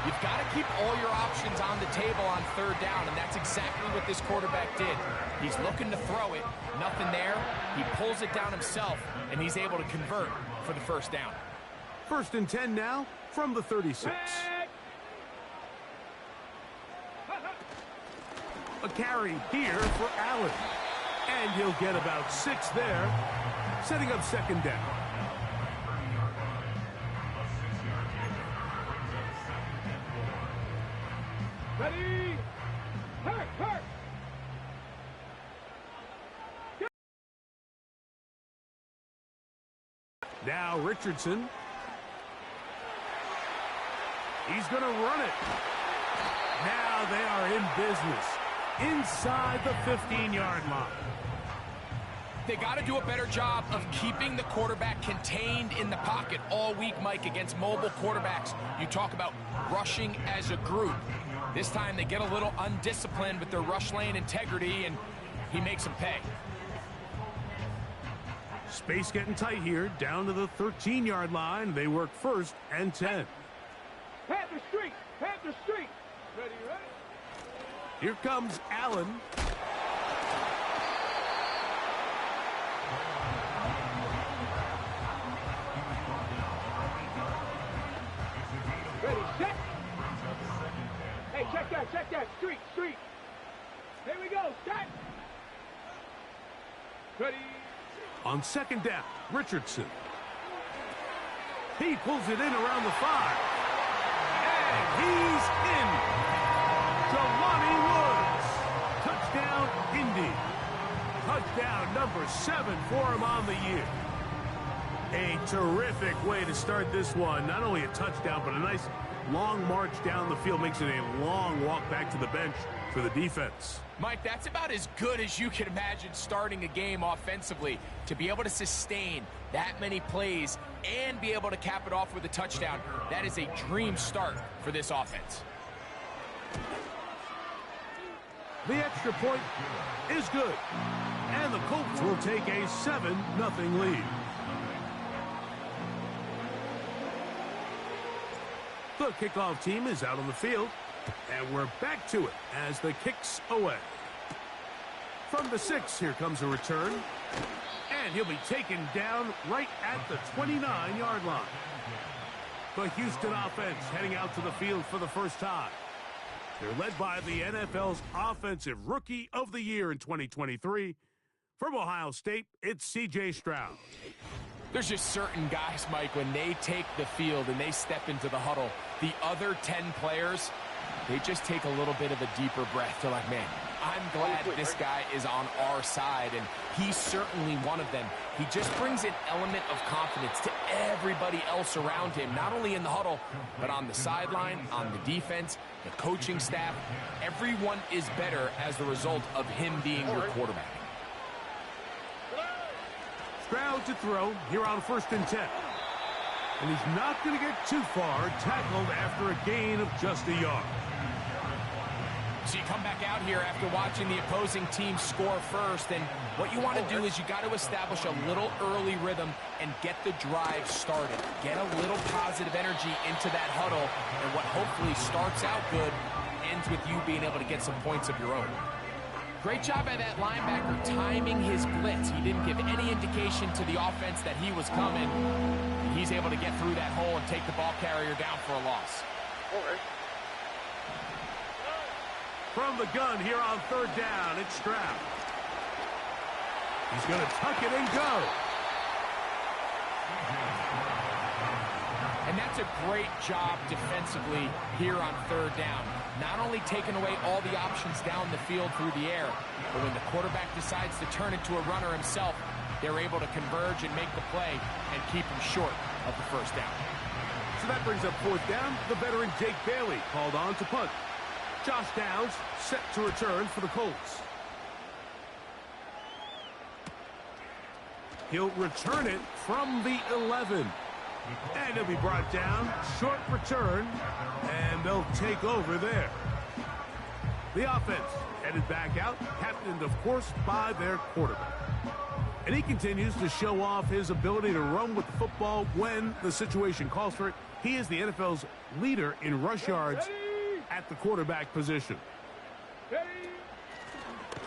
You've got to keep all your options on the table on third down, and that's exactly what this quarterback did. He's looking to throw it, nothing there. He pulls it down himself, and he's able to convert for the first down. 1st and 10 now from the 36. A carry here for Allen. And he'll get about 6 there, setting up second down. Ready? Hurt! Now Richardson. He's going to run it. Now they are in business inside the 15-yard line. They got to do a better job of keeping the quarterback contained in the pocket all week, Mike, against mobile quarterbacks. You talk about rushing as a group. This time they get a little undisciplined with their rush lane integrity, and he makes them pay. Space getting tight here, down to the 13-yard line. They work 1st and 10. Panther Street! Ready? Here comes Allen. Ready, set! Hey, check that! Street! Here we go, set! Ready? On second down, Richardson. He pulls it in around the 5. And he's in. Jelani Woods. Touchdown, Indy. Touchdown number 7 for him on the year. A terrific way to start this one. Not only a touchdown, but a nice long march down the field. Makes it a long walk back to the bench for the defense. Mike, that's about as good as you can imagine starting a game offensively. To be able to sustain that many plays and be able to cap it off with a touchdown, that is a dream start for this offense. The extra point is good. And the Colts will take a 7-0 lead. The kickoff team is out on the field. And we're back to it as the kick's away. From the 6, here comes a return. And he'll be taken down right at the 29-yard line. The Houston offense heading out to the field for the first time. They're led by the NFL's Offensive Rookie of the Year in 2023. From Ohio State, it's C.J. Stroud. There's just certain guys, Mike, when they take the field and they step into the huddle, the other 10 players, they just take a little bit of a deeper breath. They're like, man, I'm glad this guy is on our side, and he's certainly one of them. He just brings an element of confidence to everybody else around him, not only in the huddle, but on the sideline, on the defense, the coaching staff. Everyone is better as a result of him being your quarterback. Stroud to throw here on 1st and 10. And he's not going to get too far, tackled after a gain of just a yard. So you come back out here after watching the opposing team score first, and what you want to do is you got to establish a little early rhythm and get the drive started. Get a little positive energy into that huddle, and what hopefully starts out good ends with you being able to get some points of your own. Great job by that linebacker timing his blitz. He didn't give any indication to the offense that he was coming. He's able to get through that hole and take the ball carrier down for a loss. From the gun here on 3rd down, it's Stroud. He's going to tuck it and go. And that's a great job defensively here on 3rd down. Not only taking away all the options down the field through the air, but when the quarterback decides to turn into a runner himself, they're able to converge and make the play and keep him short of the 1st down. So that brings up 4th down. The veteran Jake Bailey called on to punt. Josh Downs set to return for the Colts. He'll return it from the 11. And he'll be brought down. Short return. And they'll take over there. The offense headed back out. Captained, of course, by their quarterback. And he continues to show off his ability to run with the football when the situation calls for it. He is the NFL's leader in rush yards at the quarterback position.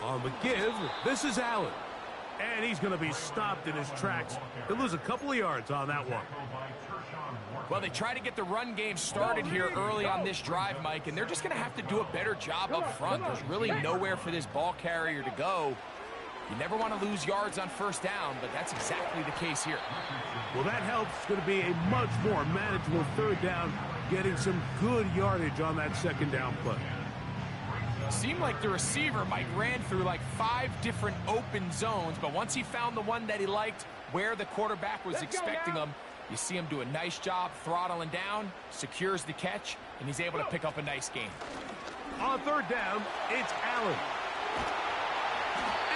On the give, this is Allen. And he's going to be stopped in his tracks. He'll lose a couple of yards on that one. Well, they try to get the run game started here early on this drive, Mike, and they're just going to have to do a better job up front. There's really nowhere for this ball carrier to go. You never want to lose yards on first down, but that's exactly the case here. Well, that helps. It's going to be a much more manageable third down, getting some good yardage on that second down play. Seemed like the receiver, Mike, ran through like 5 different open zones, but once he found the one that he liked, where the quarterback was expecting him, you see him do a nice job throttling down, secures the catch, and he's able to pick up a nice gain. On third down, it's Allen.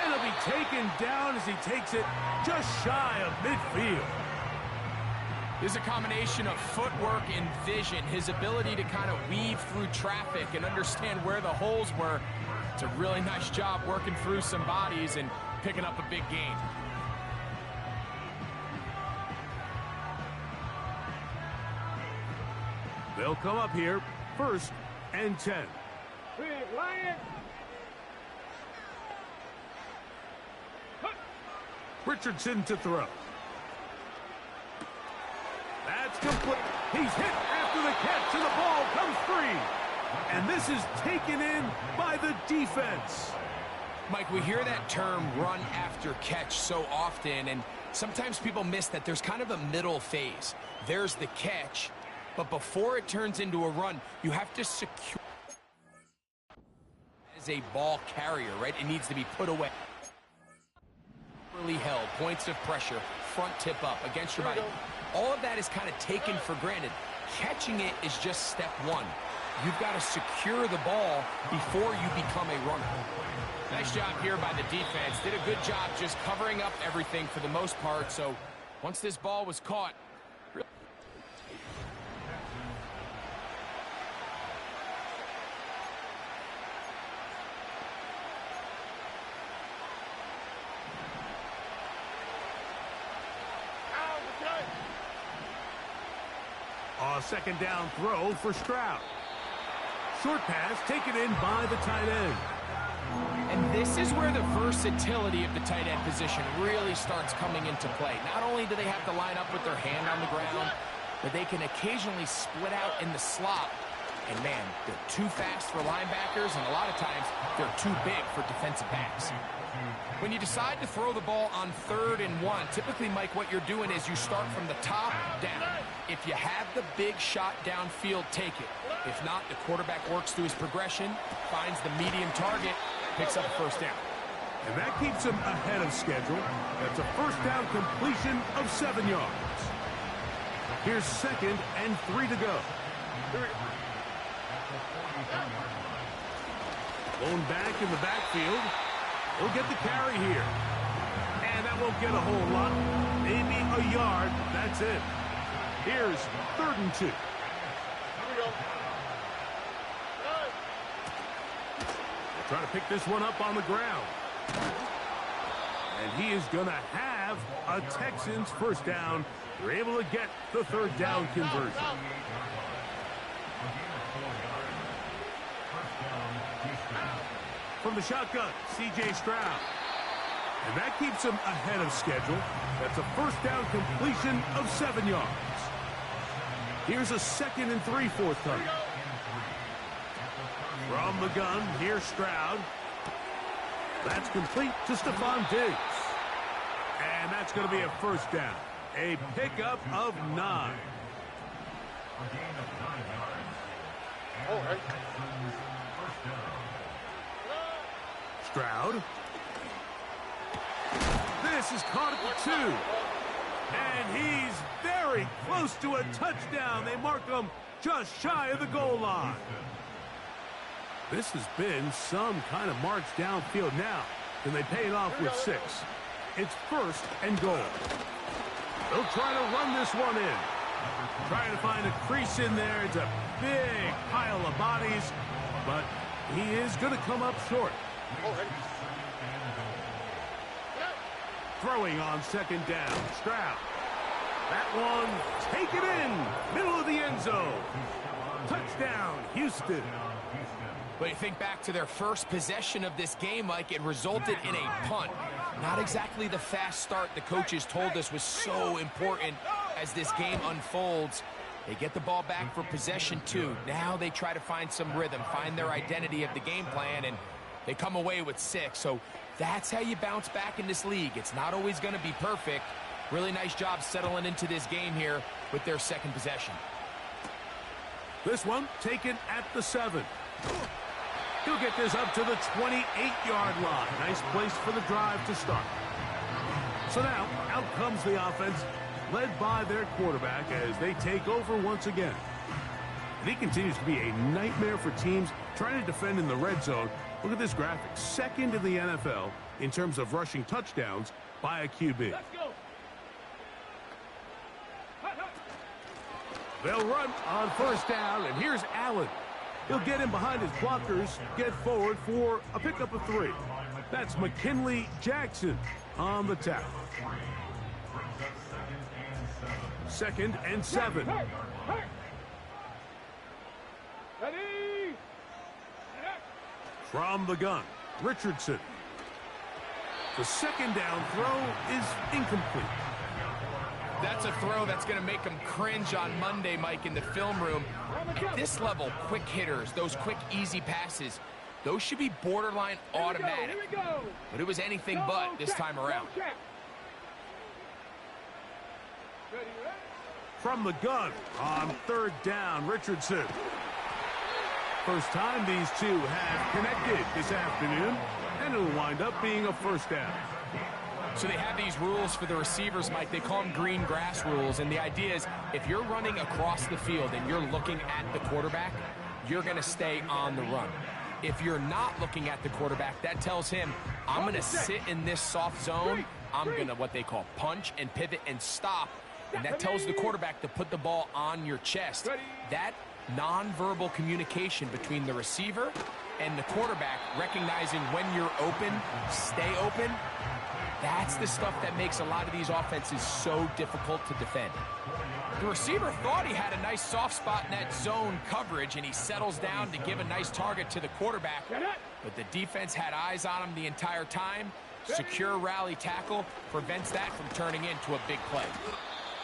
And he'll be taken down as he takes it just shy of midfield. This is a combination of footwork and vision, his ability to kind of weave through traffic and understand where the holes were. It's a really nice job working through some bodies and picking up a big gain. They'll come up here, 1st and 10. Big Lion. Richardson to throw. That's complete. He's hit after the catch, and the ball comes free. And this is taken in by the defense. Mike, we hear that term run after catch so often, and sometimes people miss that there's kind of a middle phase. There's the catch, but before it turns into a run, you have to secure as a ball carrier, right? It needs to be put away. Held, points of pressure, front tip up against your body. All of that is kind of taken for granted. Catching it is just step one. You've got to secure the ball before you become a runner. Nice job here by the defense. Did a good job just covering up everything for the most part. So once this ball was caught, a second down throw for Stroud. Short pass taken in by the tight end. and this is where the versatility of the tight end position really starts coming into play. Not only do they have to line up with their hand on the ground, but they can occasionally split out in the slot. And man, they're too fast for linebackers, and a lot of times they're too big for defensive backs. When you decide to throw the ball on 3rd and 1, typically, Mike, what you're doing is you start from the top down. If you have the big shot downfield, take it. If not, the quarterback works through his progression, finds the medium target, picks up a first down. And that keeps him ahead of schedule. That's a first down completion of 7 yards. Here's 2nd and 3 to go. Going back in the backfield. He'll get the carry here. And that won't get a whole lot. Maybe a yard. That's it. Here's 3rd and 2. Here we go. They'll try to pick this one up on the ground. And he is going to have a Texans first down. They're able to get the 3rd down conversion. From the shotgun, C.J. Stroud. And that keeps him ahead of schedule. That's a first down completion of 7 yards. Here's a 2nd and 3 fourth time. From the gun, here's Stroud. That's complete to Stephon Diggs. And that's going to be a first down. A pickup of 9. All right. Stroud. This is caught at the 2. And he's very close to a touchdown. They mark him just shy of the goal line. This has been some kind of march downfield now. And they pay it off with 6. It's 1st and goal. They'll try to run this one in. Trying to find a crease in there. It's a big pile of bodies. But he is going to come up short. Throwing on 2nd down. Stroud. That one taken in. Middle of the end zone. Touchdown, Houston. But you think back to their first possession of this game, Mike, it resulted in a punt. Not exactly the fast start the coaches told us was so important as this game unfolds. They get the ball back for possession 2. Now they try to find some rhythm, find their identity of the game plan, and they come away with 6. So that's how you bounce back in this league. It's not always going to be perfect. Really nice job settling into this game here with their second possession. This one taken at the 7. He'll get this up to the 28-yard line. Nice place for the drive to start. So now, out comes the offense, led by their quarterback as they take over once again. And he continues to be a nightmare for teams trying to defend in the red zone. Look at this graphic. Second in the NFL in terms of rushing touchdowns by a QB. Let's go. They'll run on first down, and here's Allen. He'll get in behind his blockers, get forward for a pickup of 3. That's McKinley Jackson on the tackle. 2nd and 7. Ready? From the gun, Richardson. The second down throw is incomplete. That's a throw that's going to make them cringe on Monday, Mike, in the film room. At this level, quick hitters, those quick, easy passes, those should be borderline automatic. Here we go. But it was anything but this time around. Ready, ready? From the gun on 3rd down, Richardson. First time these two have connected this afternoon, and it'll wind up being a first down. So they have these rules for the receivers, Mike. They call them green grass rules, and the idea is if you're running across the field and you're looking at the quarterback, you're going to stay on the run. If you're not looking at the quarterback, that tells him, I'm going to sit in this soft zone. I'm going to what they call punch and pivot and stop, and that tells the quarterback to put the ball on your chest. That nonverbal communication between the receiver and the quarterback, recognizing when you're open, stay open, that's the stuff that makes a lot of these offenses so difficult to defend. The receiver thought he had a nice soft spot in that zone coverage, and he settles down to give a nice target to the quarterback. But the defense had eyes on him the entire time. Secure rally tackle prevents that from turning into a big play.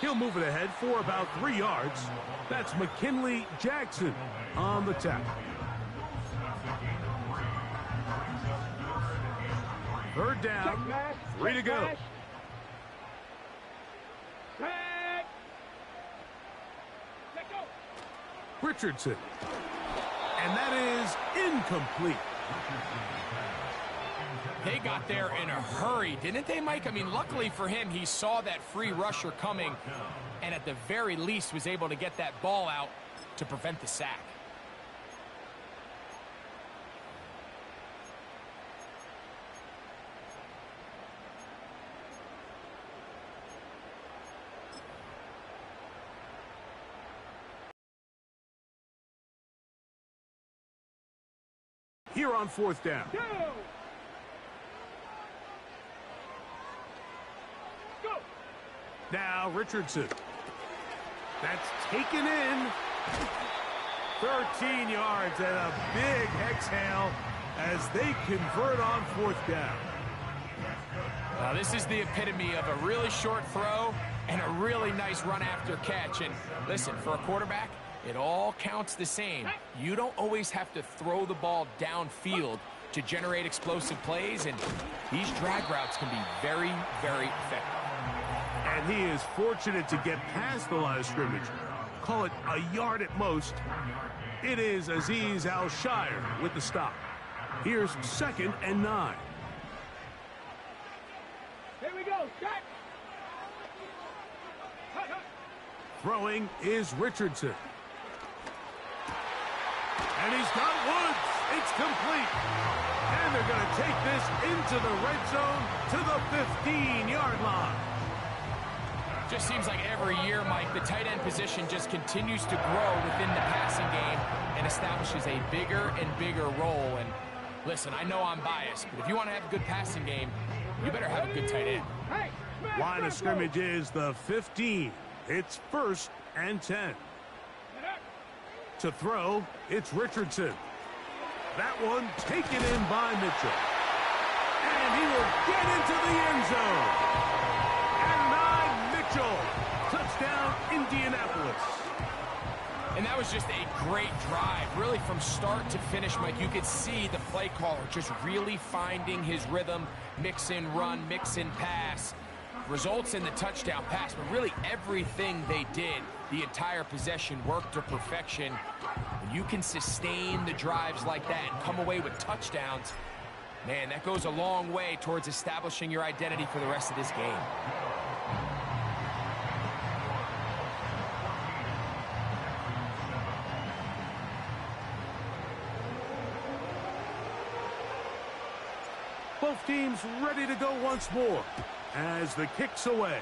He'll move it ahead for about 3 yards. That's McKinley Jackson on the tackle. 3rd down, 3 to go. Richardson. And that is incomplete. They got there in a hurry, didn't they, Mike? I mean, luckily for him, he saw that free rusher coming, and at the very least was able to get that ball out to prevent the sack. Here on 4th down. Go. Go. Now Richardson. That's taken in. 13 yards and a big exhale as they convert on 4th down. Now, this is the epitome of a really short throw and a really nice run after catch. And listen, for a quarterback, it all counts the same. You don't always have to throw the ball downfield to generate explosive plays, and these drag routes can be very, very effective. And he is fortunate to get past the line of scrimmage. Call it a yard at most. It is Azeez Al-Shire with the stop. Here's 2nd and 9. Here we go. Set. Throwing is Richardson. And he's got Woods. It's complete. And they're going to take this into the red zone to the 15-yard line. Just seems like every year, Mike, the tight end position just continues to grow within the passing game and establishes a bigger and bigger role. And listen, I know I'm biased, but if you want to have a good passing game, you better have a good tight end. Line of scrimmage is the 15. It's 1st and 10. To throw, it's Richardson. That one taken in by Mitchell. And he will get into the end zone. And 9, Mitchell. Touchdown, Indianapolis. And that was just a great drive. Really, from start to finish, Mike, you could see the play caller just really finding his rhythm, mix in run, mix in pass. Results in the touchdown pass, but really everything they did, the entire possession worked to perfection. When you can sustain the drives like that and come away with touchdowns, man, that goes a long way towards establishing your identity for the rest of this game. Both teams ready to go once more as the kick's away.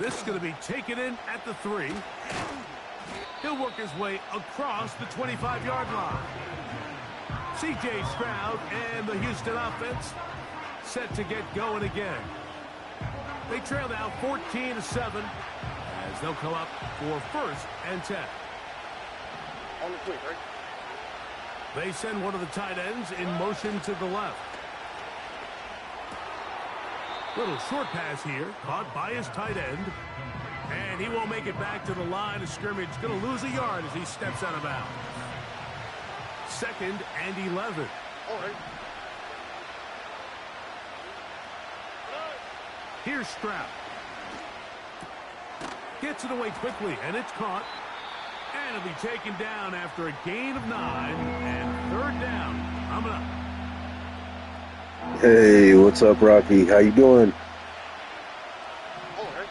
This is going to be taken in at the 3. He'll work his way across the 25-yard line. C.J. Stroud and the Houston offense set to get going again. They trail now 14-7 as they'll come up for 1st and 10. On the quick, right? They send one of the tight ends in motion to the left. Little short pass here, caught by his tight end. And he won't make it back to the line of scrimmage. Going to lose a yard as he steps out of bounds. 2nd and 11. All right. Here's Stroud. Gets it away quickly, and it's caught. And it'll be taken down after a gain of 9. And 3rd down. Coming up. Hey, what's up, Rocky? How you doing? All right.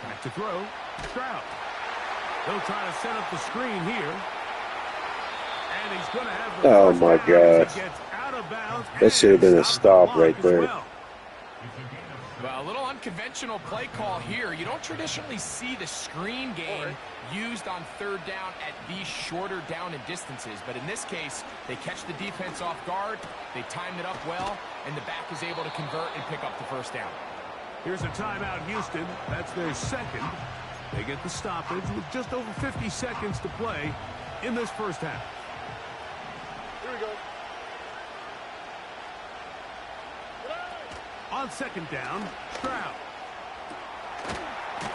Back to throw. Stroud. He'll try to set up the screen here. And he's going to have the Oh, first my down as gosh. he gets out of bounds. That should have been a stop right there. Well, a little unconventional play call here. You don't traditionally see the screen game used on 3rd down at these shorter down and distances. But in this case, they catch the defense off guard, they timed it up well, and the back is able to convert and pick up the 1st down. Here's a timeout, Houston. That's their 2nd. They get the stoppage with just over 50 seconds to play in this 1st half. Here we go. On 2nd down, Stroud.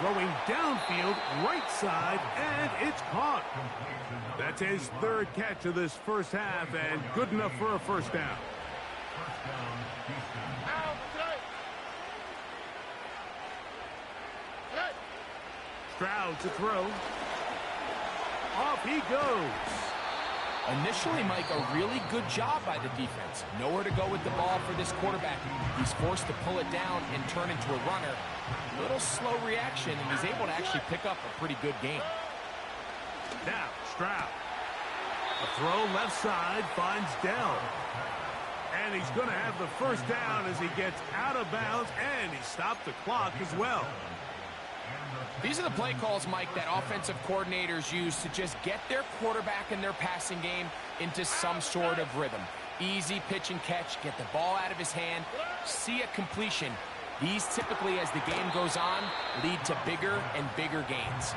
Throwing downfield, right side, and it's caught. That's his 3rd catch of this 1st half, and good enough for a 1st down. Stroud to throw. Off he goes. Initially, Mike, a really good job by the defense. Nowhere to go with the ball for this quarterback. He's forced to pull it down and turn into a runner. A little slow reaction, and he's able to actually pick up a pretty good game. Now, Stroud. A throw left side finds Dell. And he's going to have the 1st down as he gets out of bounds, and he stopped the clock as well. These are the play calls, Mike, that offensive coordinators use to just get their quarterback and their passing game into some sort of rhythm. Easy pitch and catch, get the ball out of his hand, see a completion. These typically, as the game goes on, lead to bigger and bigger gains.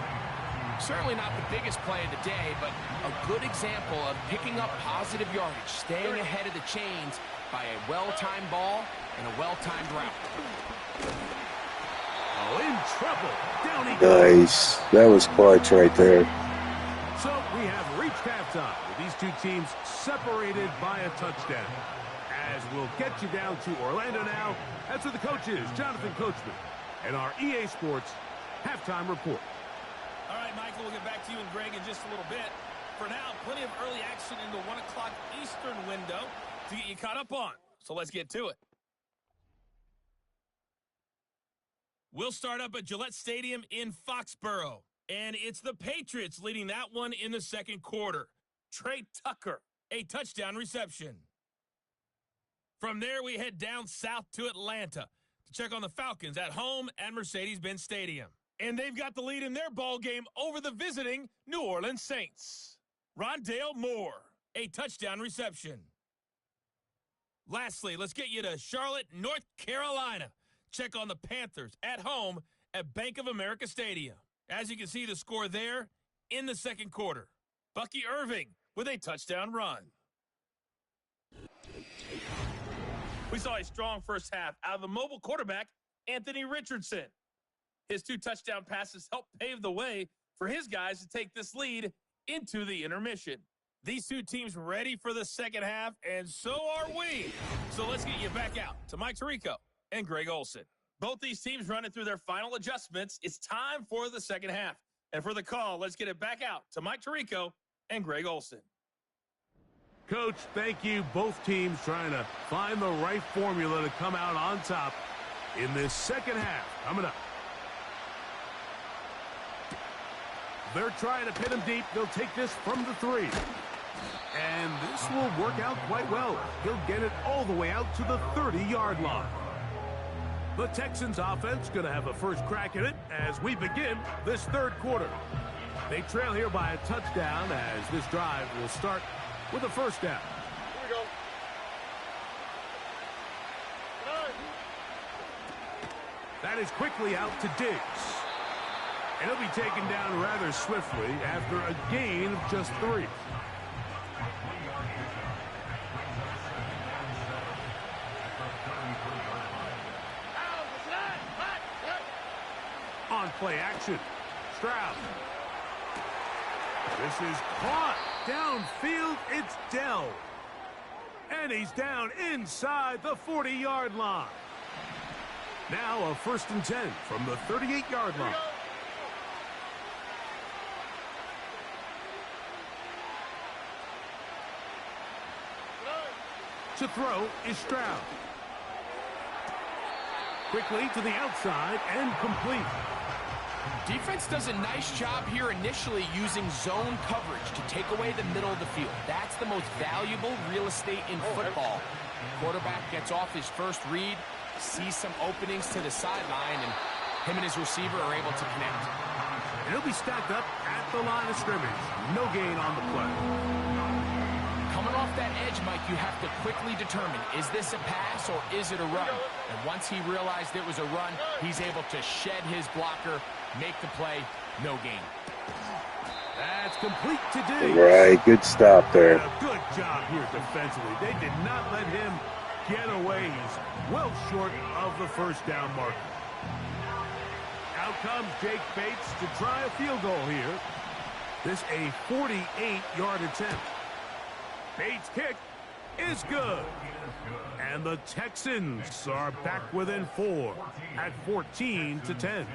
Certainly not the biggest play of the day, but a good example of picking up positive yardage, staying ahead of the chains by a well-timed ball and a well-timed route. Oh, in trouble. Down he goes. Nice. That was clutch right there. So we have reached halftime with these two teams separated by a touchdown. As we'll get you down to Orlando now. That's where the coach is, Jonathan Coachman, and our EA Sports halftime report. All right, Michael, we'll get back to you and Greg in just a little bit. For now, plenty of early action in the 1 o'clock Eastern window to get you caught up on. So let's get to it. We'll start up at Gillette Stadium in Foxborough. And it's the Patriots leading that one in the 2nd quarter. Trey Tucker, a touchdown reception. From there, we head down south to Atlanta to check on the Falcons at home at Mercedes-Benz Stadium. And they've got the lead in their ball game over the visiting New Orleans Saints. Rondale Moore, a touchdown reception. Lastly, let's get you to Charlotte, North Carolina. Check on the Panthers at home at Bank of America Stadium. As you can see, the score there in the 2nd quarter. Bucky Irving with a touchdown run. We saw a strong first half out of the mobile quarterback, Anthony Richardson. His 2 touchdown passes helped pave the way for his guys to take this lead into the intermission. These 2 teams ready for the second half, and so are we. So let's get you back out to Mike Tirico and Greg Olson. Both these teams running through their final adjustments. It's time for the second half. And for the call, let's get it back out to Mike Tirico and Greg Olson. Coach, thank you. Both teams trying to find the right formula to come out on top in this second half. Coming up. They're trying to pin him deep. They'll take this from the 3. And this will work out quite well. He'll get it all the way out to the 30-yard line. The Texans offense going to have a first crack at it as we begin this third quarter. They trail here by a touchdown as this drive will start with a first down. Here we go. That is quickly out to Diggs. And he'll be taken down rather swiftly after a gain of just 3. On play action, Stroud. This is caught. Downfield, it's Dell. And he's down inside the 40-yard line. Now a 1st and 10 from the 38-yard line. To throw is Stroud. Quickly to the outside and complete. Defense does a nice job here initially using zone coverage to take away the middle of the field. That's the most valuable real estate in football. Quarterback gets off his first read, sees some openings to the sideline, and him and his receiver are able to connect. And he'll be stacked up at the line of scrimmage. No gain on the play. Coming off that edge, Mike, you have to quickly determine, is this a pass or is it a run? And once he realized it was a run, he's able to shed his blocker, make the play, no gain. That's complete to Diggs. Right, good stop there. And a good job here defensively. They did not let him get away. He's well short of the first down marker. Out comes Jake Bates to try a field goal here. This a 48-yard attempt. Bates' kick is good. And the Texans are back within 4 at 14-10.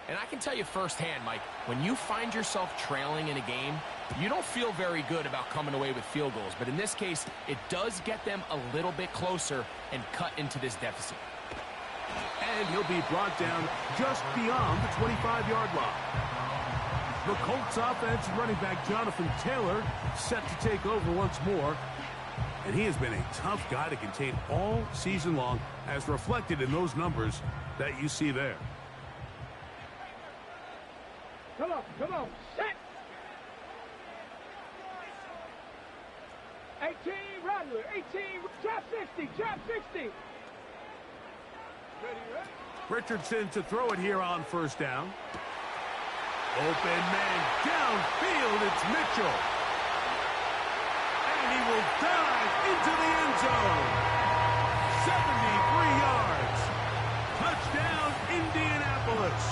And I can tell you firsthand, Mike, when you find yourself trailing in a game, you don't feel very good about coming away with field goals. But in this case, it does get them a little bit closer and cut into this deficit. And he'll be brought down just beyond the 25-yard line. The Colts offense running back Jonathan Taylor set to take over once more. And he has been a tough guy to contain all season long, as reflected in those numbers that you see there. Come on, set. 18, Rattler, 18, trap 60, trap 60. Ready? Richardson to throw it here on first down. Open man downfield, it's Mitchell. And he will dive into the end zone. 73 yards. Touchdown, Indianapolis.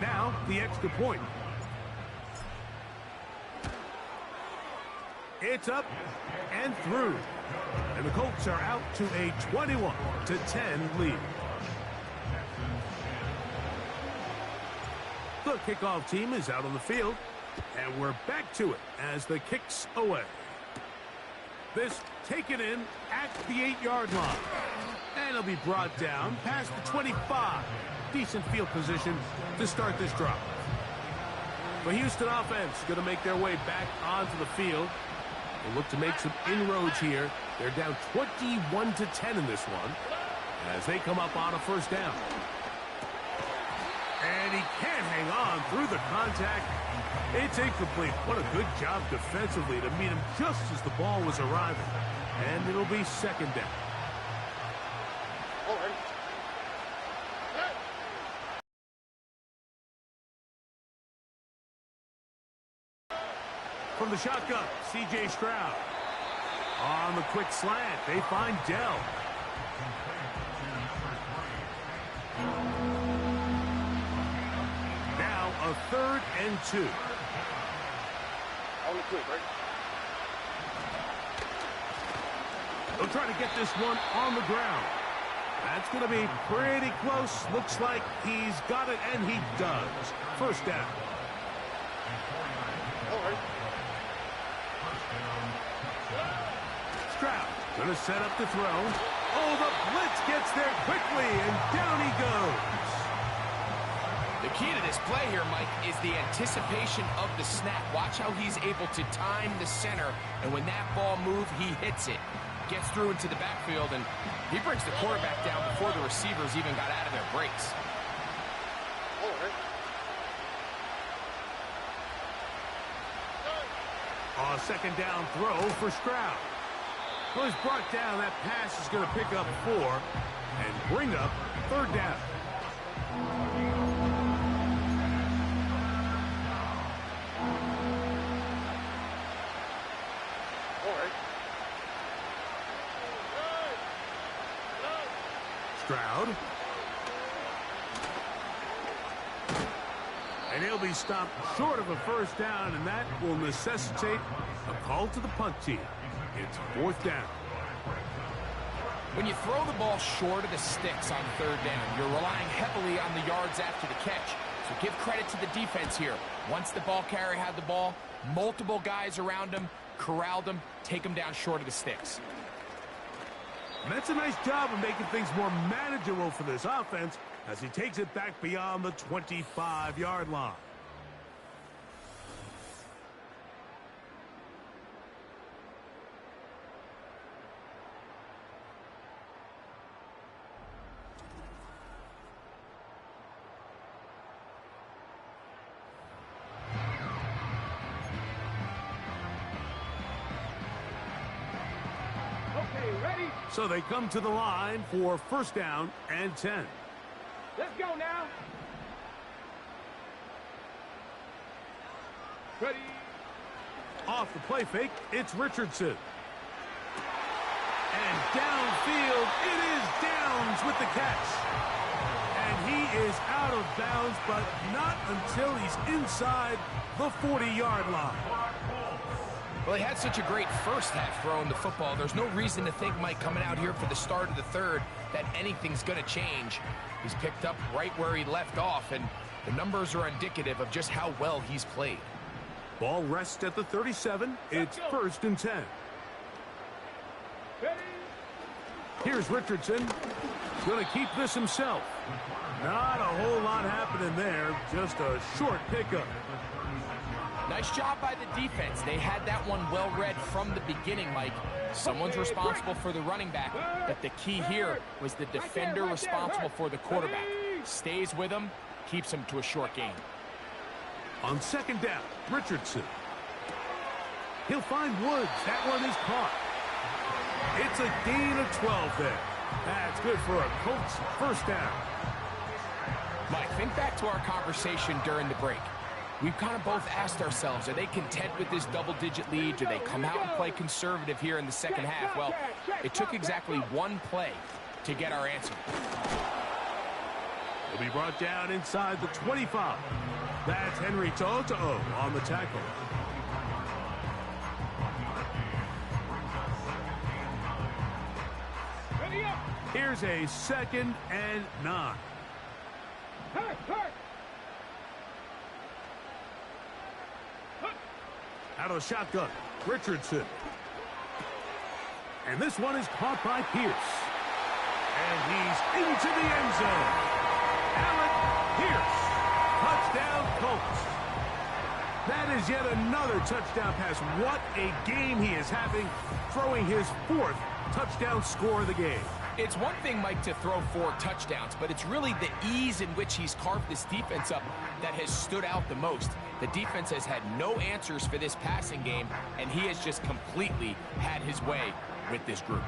Now, the extra point. It's up and through. And the Colts are out to a 21-10 lead. The kickoff team is out on the field. And we're back to it as the kick's away. This taken in at the 8-yard line. And it'll be brought down past the 25. Decent field position to start this drive. The Houston offense going to make their way back onto the field. They look to make some inroads here. They're down 21-10 in this one as they come up on a first down. And he can't hang on through the contact. It's incomplete. What a good job defensively to meet him just as the ball was arriving. And it'll be second down. All right. For From the shotgun, C.J. Stroud. On the quick slant, they find Dell. Now a 3rd and 2. On the quick, right? They'll try to get this one on the ground. That's going to be pretty close. Looks like he's got it, and he does. First down. All right. Stroud going to set up the throw. Oh, the blitz gets there quickly, and down he goes. The key to this play here, Mike, is the anticipation of the snap. Watch how he's able to time the center, and when that ball moves, he hits it. Gets through into the backfield, and he brings the quarterback down before the receivers even got out of their breaks. All right. A second down throw for Stroud. Well, he's brought down. That pass is going to pick up 4 and bring up 3rd down. All right. Stroud. And he'll be stopped short of a first down, and that will necessitate a call to the punt team. It's 4th down. When you throw the ball short of the sticks on 3rd down, you're relying heavily on the yards after the catch. So give credit to the defense here. Once the ball carrier had the ball, multiple guys around him, corralled him, take him down short of the sticks. And that's a nice job of making things more manageable for this offense as he takes it back beyond the 25-yard line. Okay, ready? So they come to the line for first down and 10. Let's go now. Ready? Off the play fake, it's Richardson. And downfield, it is Downs with the catch. And he is out of bounds, but not until he's inside the 40-yard line. Well, he had such a great first half throwing the football. There's no reason to think, Mike, coming out here for the start of the 3rd, that anything's going to change. He's picked up right where he left off, and the numbers are indicative of just how well he's played. Ball rests at the 37. It's 1st and 10. Ready? Here's Richardson. Going to keep this himself. Not a whole lot happening there. Just a short pickup. Nice job by the defense. They had that one well read from the beginning, Mike. Someone's responsible for the running back, but the key here was the defender responsible for the quarterback. Stays with him, keeps him to a short gain. On second down, Richardson. He'll find Woods. That one is caught. It's a gain of 12 there. That's good for a Colts first down. Mike, think back to our conversation during the break. We've kind of both asked ourselves, are they content with this double-digit lead? Do they come out and play conservative here in the second half? Well, it took exactly one play to get our answer. He'll be brought down inside the 25. That's Henry To'o on the tackle. Ready up. Here's a 2nd and 9. Hurt, hurt. Out of the shotgun, Richardson. And this one is caught by Pierce. And he's into the end zone. Alec Pierce. Touchdown, Colts. That is yet another touchdown pass. What a game he is having, throwing his 4th touchdown score of the game. It's one thing, Mike, to throw 4 touchdowns, but it's really the ease in which he's carved this defense up that has stood out the most. The defense has had no answers for this passing game, and he has just completely had his way with this group.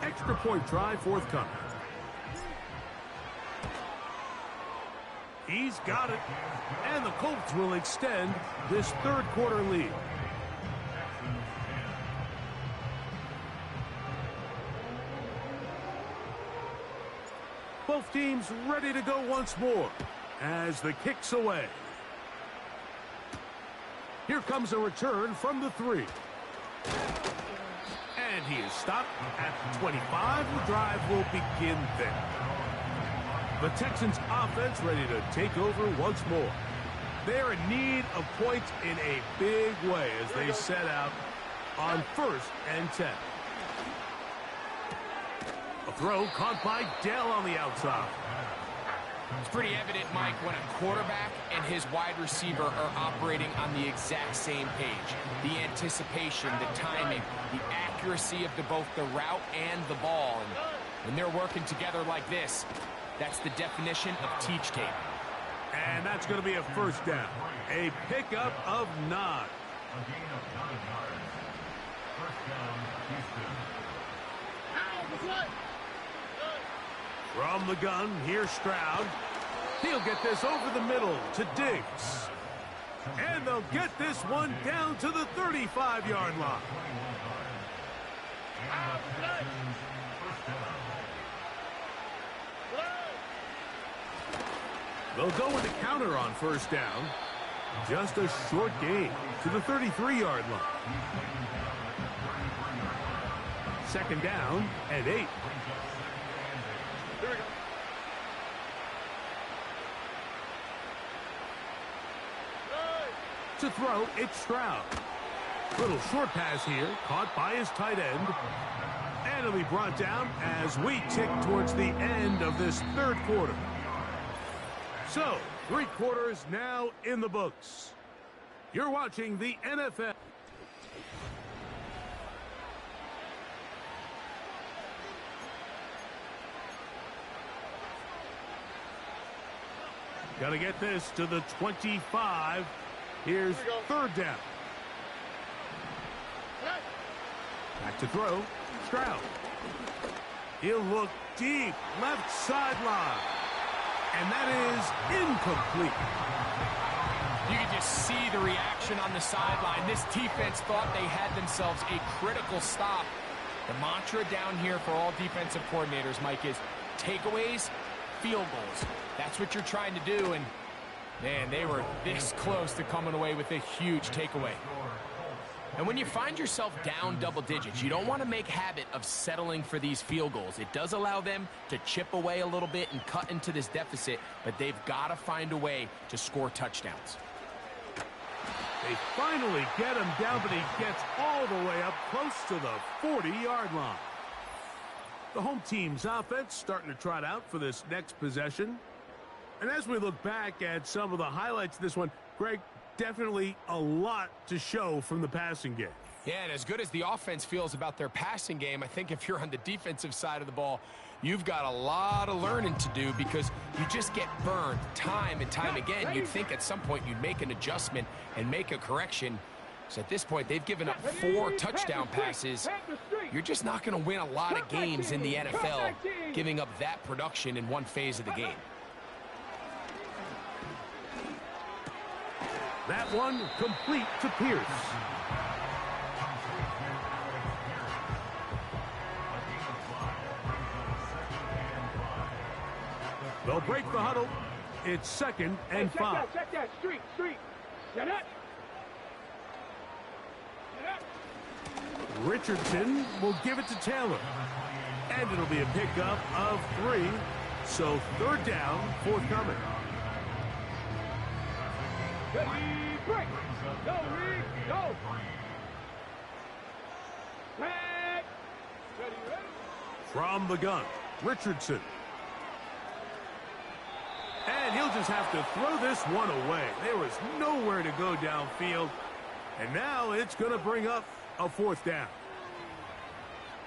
Extra point try forthcoming. He's got it. And the Colts will extend this third quarter lead. Both teams ready to go once more as the kick's away. Here comes a return from the 3. And he is stopped at 25. The drive will begin there. The Texans offense ready to take over once more. They're in need of points in a big way as they set out on 1st and 10. A throw caught by Dell on the outside. It's pretty evident, Mike, when a quarterback and his wide receiver are operating on the exact same page. The anticipation, the timing, the accuracy of both the route and the ball. And when they're working together like this, that's the definition of teach tape. And that's going to be a first down. A pickup of 9. From the gun, here's Stroud. He'll get this over the middle to Diggs. And they'll get this one down to the 35-yard line. They'll go with the counter on first down. Just a short gain to the 33-yard line. Second down and 8. To throw, it's Stroud. Little short pass here, caught by his tight end. And it'll be brought down as we tick towards the end of this third quarter. So, 3 quarters now in the books. You're watching the NFL. Got to get this to the 25. Here's third down. Back to throw. Stroud. He'll look deep. Left sideline. And that is incomplete. You can just see the reaction on the sideline. This defense thought they had themselves a critical stop. The mantra down here for all defensive coordinators, Mike, is takeaways, field goals. That's what you're trying to do, and man, they were this close to coming away with a huge takeaway. And when you find yourself down double digits, you don't want to make habit of settling for these field goals. It does allow them to chip away a little bit and cut into this deficit, but they've got to find a way to score touchdowns. They finally get him down, but he gets all the way up close to the 40-yard line. The home team's offense starting to trot out for this next possession. And as we look back at some of the highlights of this one, Greg, definitely a lot to show from the passing game. Yeah, and as good as the offense feels about their passing game, I think if you're on the defensive side of the ball, you've got a lot of learning to do because you just get burned time and time again. You'd think at some point you'd make an adjustment and make a correction. So at this point, they've given up 4 touchdown passes. You're just not going to win a lot of games in the NFL giving up that production in one phase of the game. That one complete to Pierce. They'll break the huddle. It's 2nd and 5. Check that. Street. Get it. Richardson will give it to Taylor. And it'll be a pickup of 3. So 3rd down, forthcoming. Ready, break. Go, Reed. Go. Break. Ready. From the gun, Richardson. And he'll just have to throw this one away. There was nowhere to go downfield. And now it's going to bring up a 4th down.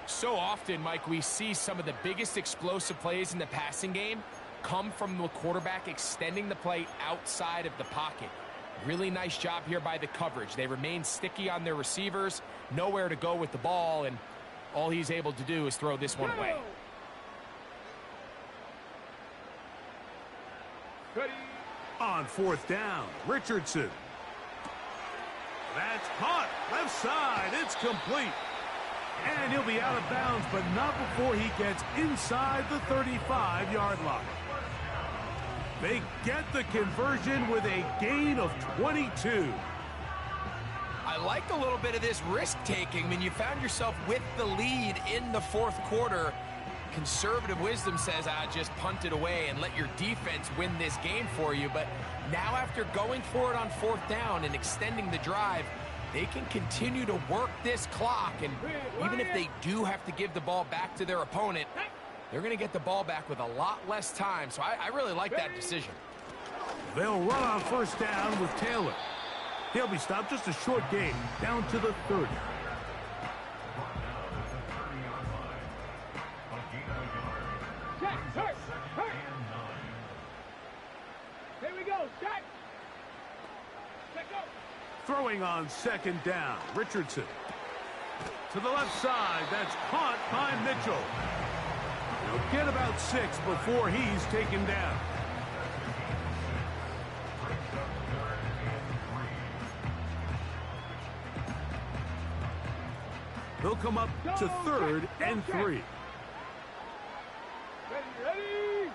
So often, Mike, we see some of the biggest explosive plays in the passing game come from the quarterback extending the play outside of the pocket. Really nice job here by the coverage. They remain sticky on their receivers, nowhere to go with the ball, and all he's able to do is throw this one away. Ready, On fourth down, Richardson. That's caught. Left side. It's complete. And he'll be out of bounds, but not before he gets inside the 35-yard line. They get the conversion with a gain of 22. I like a little bit of this risk-taking. When you found yourself with the lead in the fourth quarter, conservative wisdom says, just punt it away and let your defense win this game for you. But now after going for it on fourth down and extending the drive, they can continue to work this clock. And even if they do have to give the ball back to their opponent, they're going to get the ball back with a lot less time. So I really like that decision. They'll run on first down with Taylor. He'll be stopped, just a short gain, down to the 30. Here we go, check. Check go. Throwing on second down, Richardson. To the left side, that's caught by Mitchell. He'll get about 6 before he's taken down. They'll come up to third and 3. Ready, ready.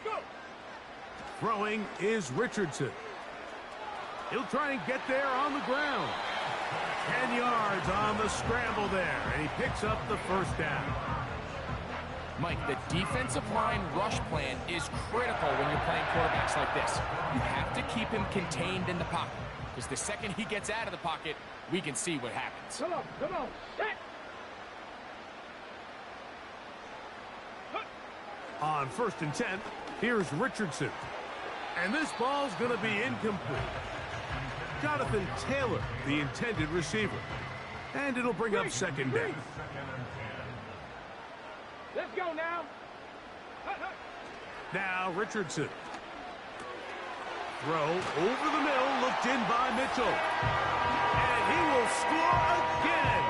Go. Throwing is Richardson. He'll try and get there on the ground. 10 yards on the scramble there, and he picks up the first down. Mike, the defensive line rush plan is critical when you're playing quarterbacks like this. You have to keep him contained in the pocket, because the second he gets out of the pocket, we can see what happens. Come on, set. On first and 10, here's Richardson. And this ball's going to be incomplete. Jonathan Taylor, the intended receiver. And it'll bring up second down. Let's go now. Now Richardson. Throw over the middle, looked in by Mitchell. And he will score again.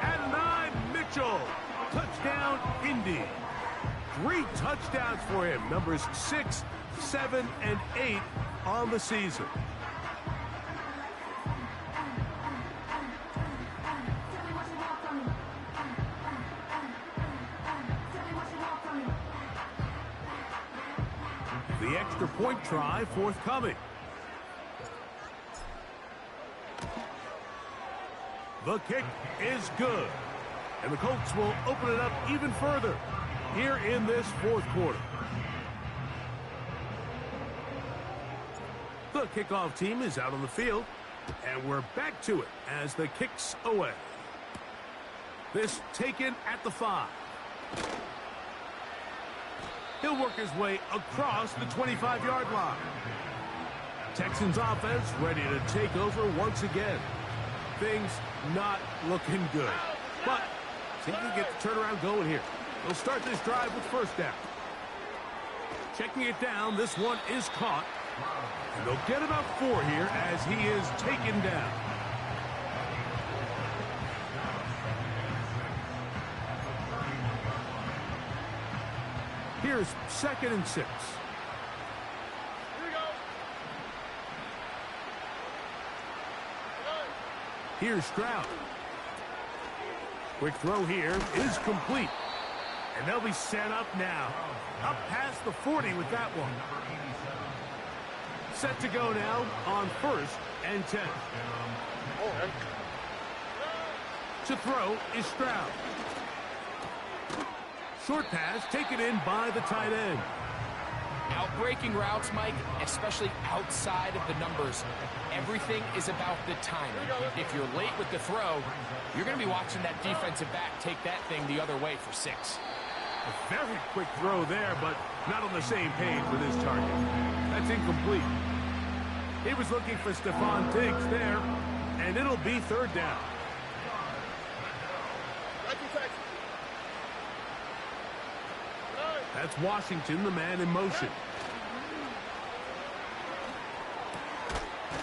At 9, Mitchell. Touchdown, Indy. 3 touchdowns for him. Numbers 6, 7, and 8 on the season. The extra point try forthcoming. The kick is good. And the Colts will open it up even further here in this fourth quarter. The kickoff team is out on the field, and we're back to it as the kick's away. This taken at the 5. He'll work his way across the 25-yard line. Texans offense ready to take over once again. Things not looking good. But see if we can get the turnaround going here. They'll start this drive with first down. Checking it down, this one is caught. And they'll get about 4 here as he is taken down. Here's second and 6. Here we go. Here's Stroud. Quick throw here is complete. And they'll be set up now. Up past the 40 with that one. Set to go now on first and 10. To throw is Stroud. Short pass taken in by the tight end. Outbreaking routes, Mike, especially outside of the numbers, everything is about the timing. If you're late with the throw, you're going to be watching that defensive back take that thing the other way for 6. A very quick throw there, but not on the same page with his target. That's incomplete. He was looking for Stephon Diggs there, and it'll be third down. That's Washington, the man in motion.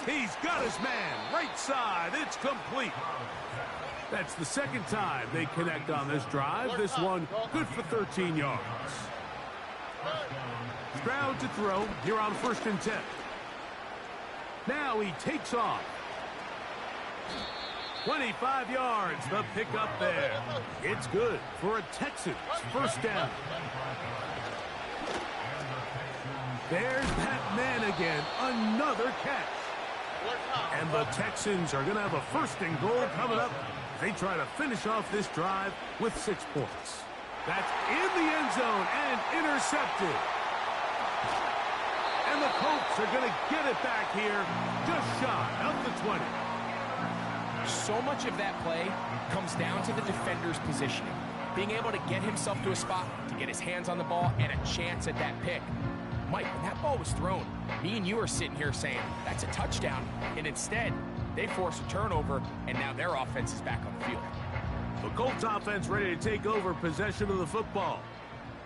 He's got his man, right side. It's complete. That's the second time they connect on this drive. This one good for 13 yards. Stroud to throw here on 1st and 10. Now he takes off. 25 yards, the pickup there. It's good for a Texans 1st down. There's that man again, another catch. And the Texans are going to have a 1st and goal coming up. They try to finish off this drive with 6 points. That's in the end zone and intercepted. And the Colts are going to get it back here just shy of the 20. So much of that play comes down to the defender's positioning. Being able to get himself to a spot, to get his hands on the ball, and a chance at that pick. Mike, when that ball was thrown, me and you are sitting here saying, that's a touchdown. And instead, they force a turnover, and now their offense is back on the field. The Colts offense ready to take over possession of the football.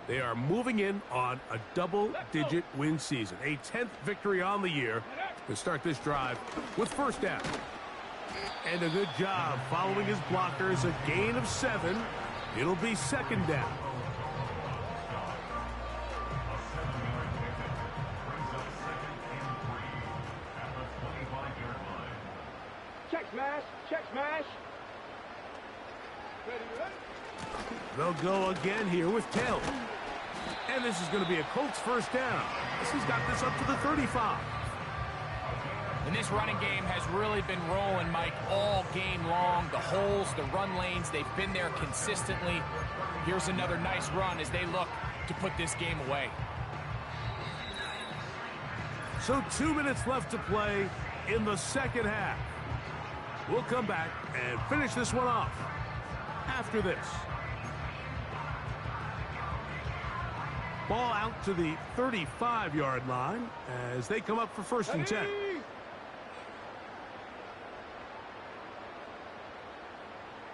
They are moving in on a double-digit win season. A 10th victory on the year to start this drive with 1st down. And a good job following his blockers. A gain of 7. It'll be 2nd down. Check smash. Check smash. Ready, ready. They'll go again here with Taylor. And this is going to be a Colts 1st down. He's got this up to the 35. And this running game has really been rolling, Mike, all game long. The holes, the run lanes, they've been there consistently. Here's another nice run as they look to put this game away. So 2 minutes left to play in the 2nd half. We'll come back and finish this one off after this. Ball out to the 35-yard line as they come up for 1st and 10.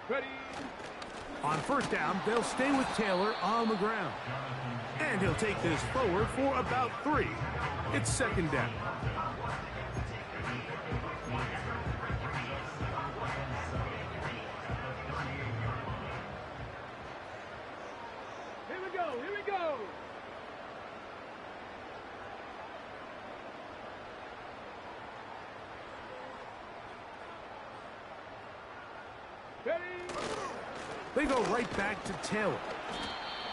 Ready. On 1st down, they'll stay with Taylor on the ground. And he'll take this forward for about 3. It's 2nd down. Here we go. Here we go. Ready. They go right back to Taylor.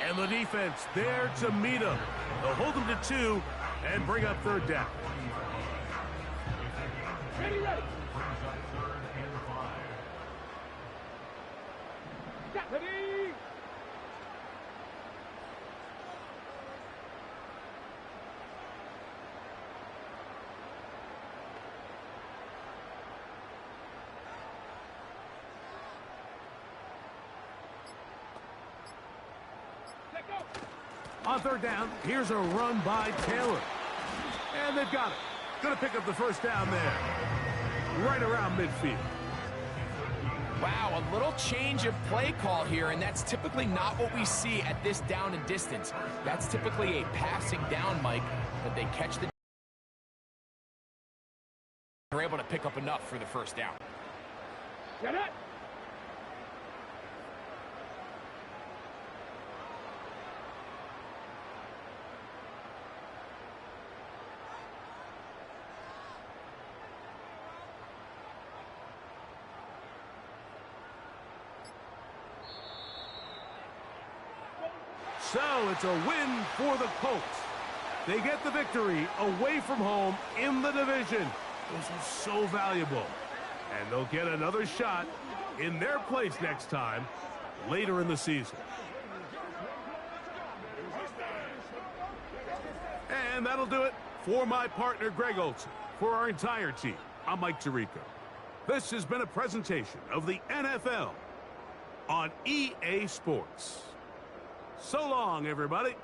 And the defense there to meet him. They'll hold him to 2 and bring up 3rd down. Ready, ready. Stop. Ready. Let go. On 3rd down, here's a run by Taylor. And they've got it. Going to pick up the 1st down there. Right around midfield. Wow, a little change of play call here, and that's typically not what we see at this down and distance. That's typically a passing down, Mike, but they catch the... They're able to pick up enough for the 1st down. Get it. So it's a win for the Colts. They get the victory away from home in the division. This is so valuable. And they'll get another shot in their place next time later in the season. And that'll do it for my partner, Greg Olson. For our entire team, I'm Mike Tirico. This has been a presentation of the NFL on EA Sports. So long, everybody.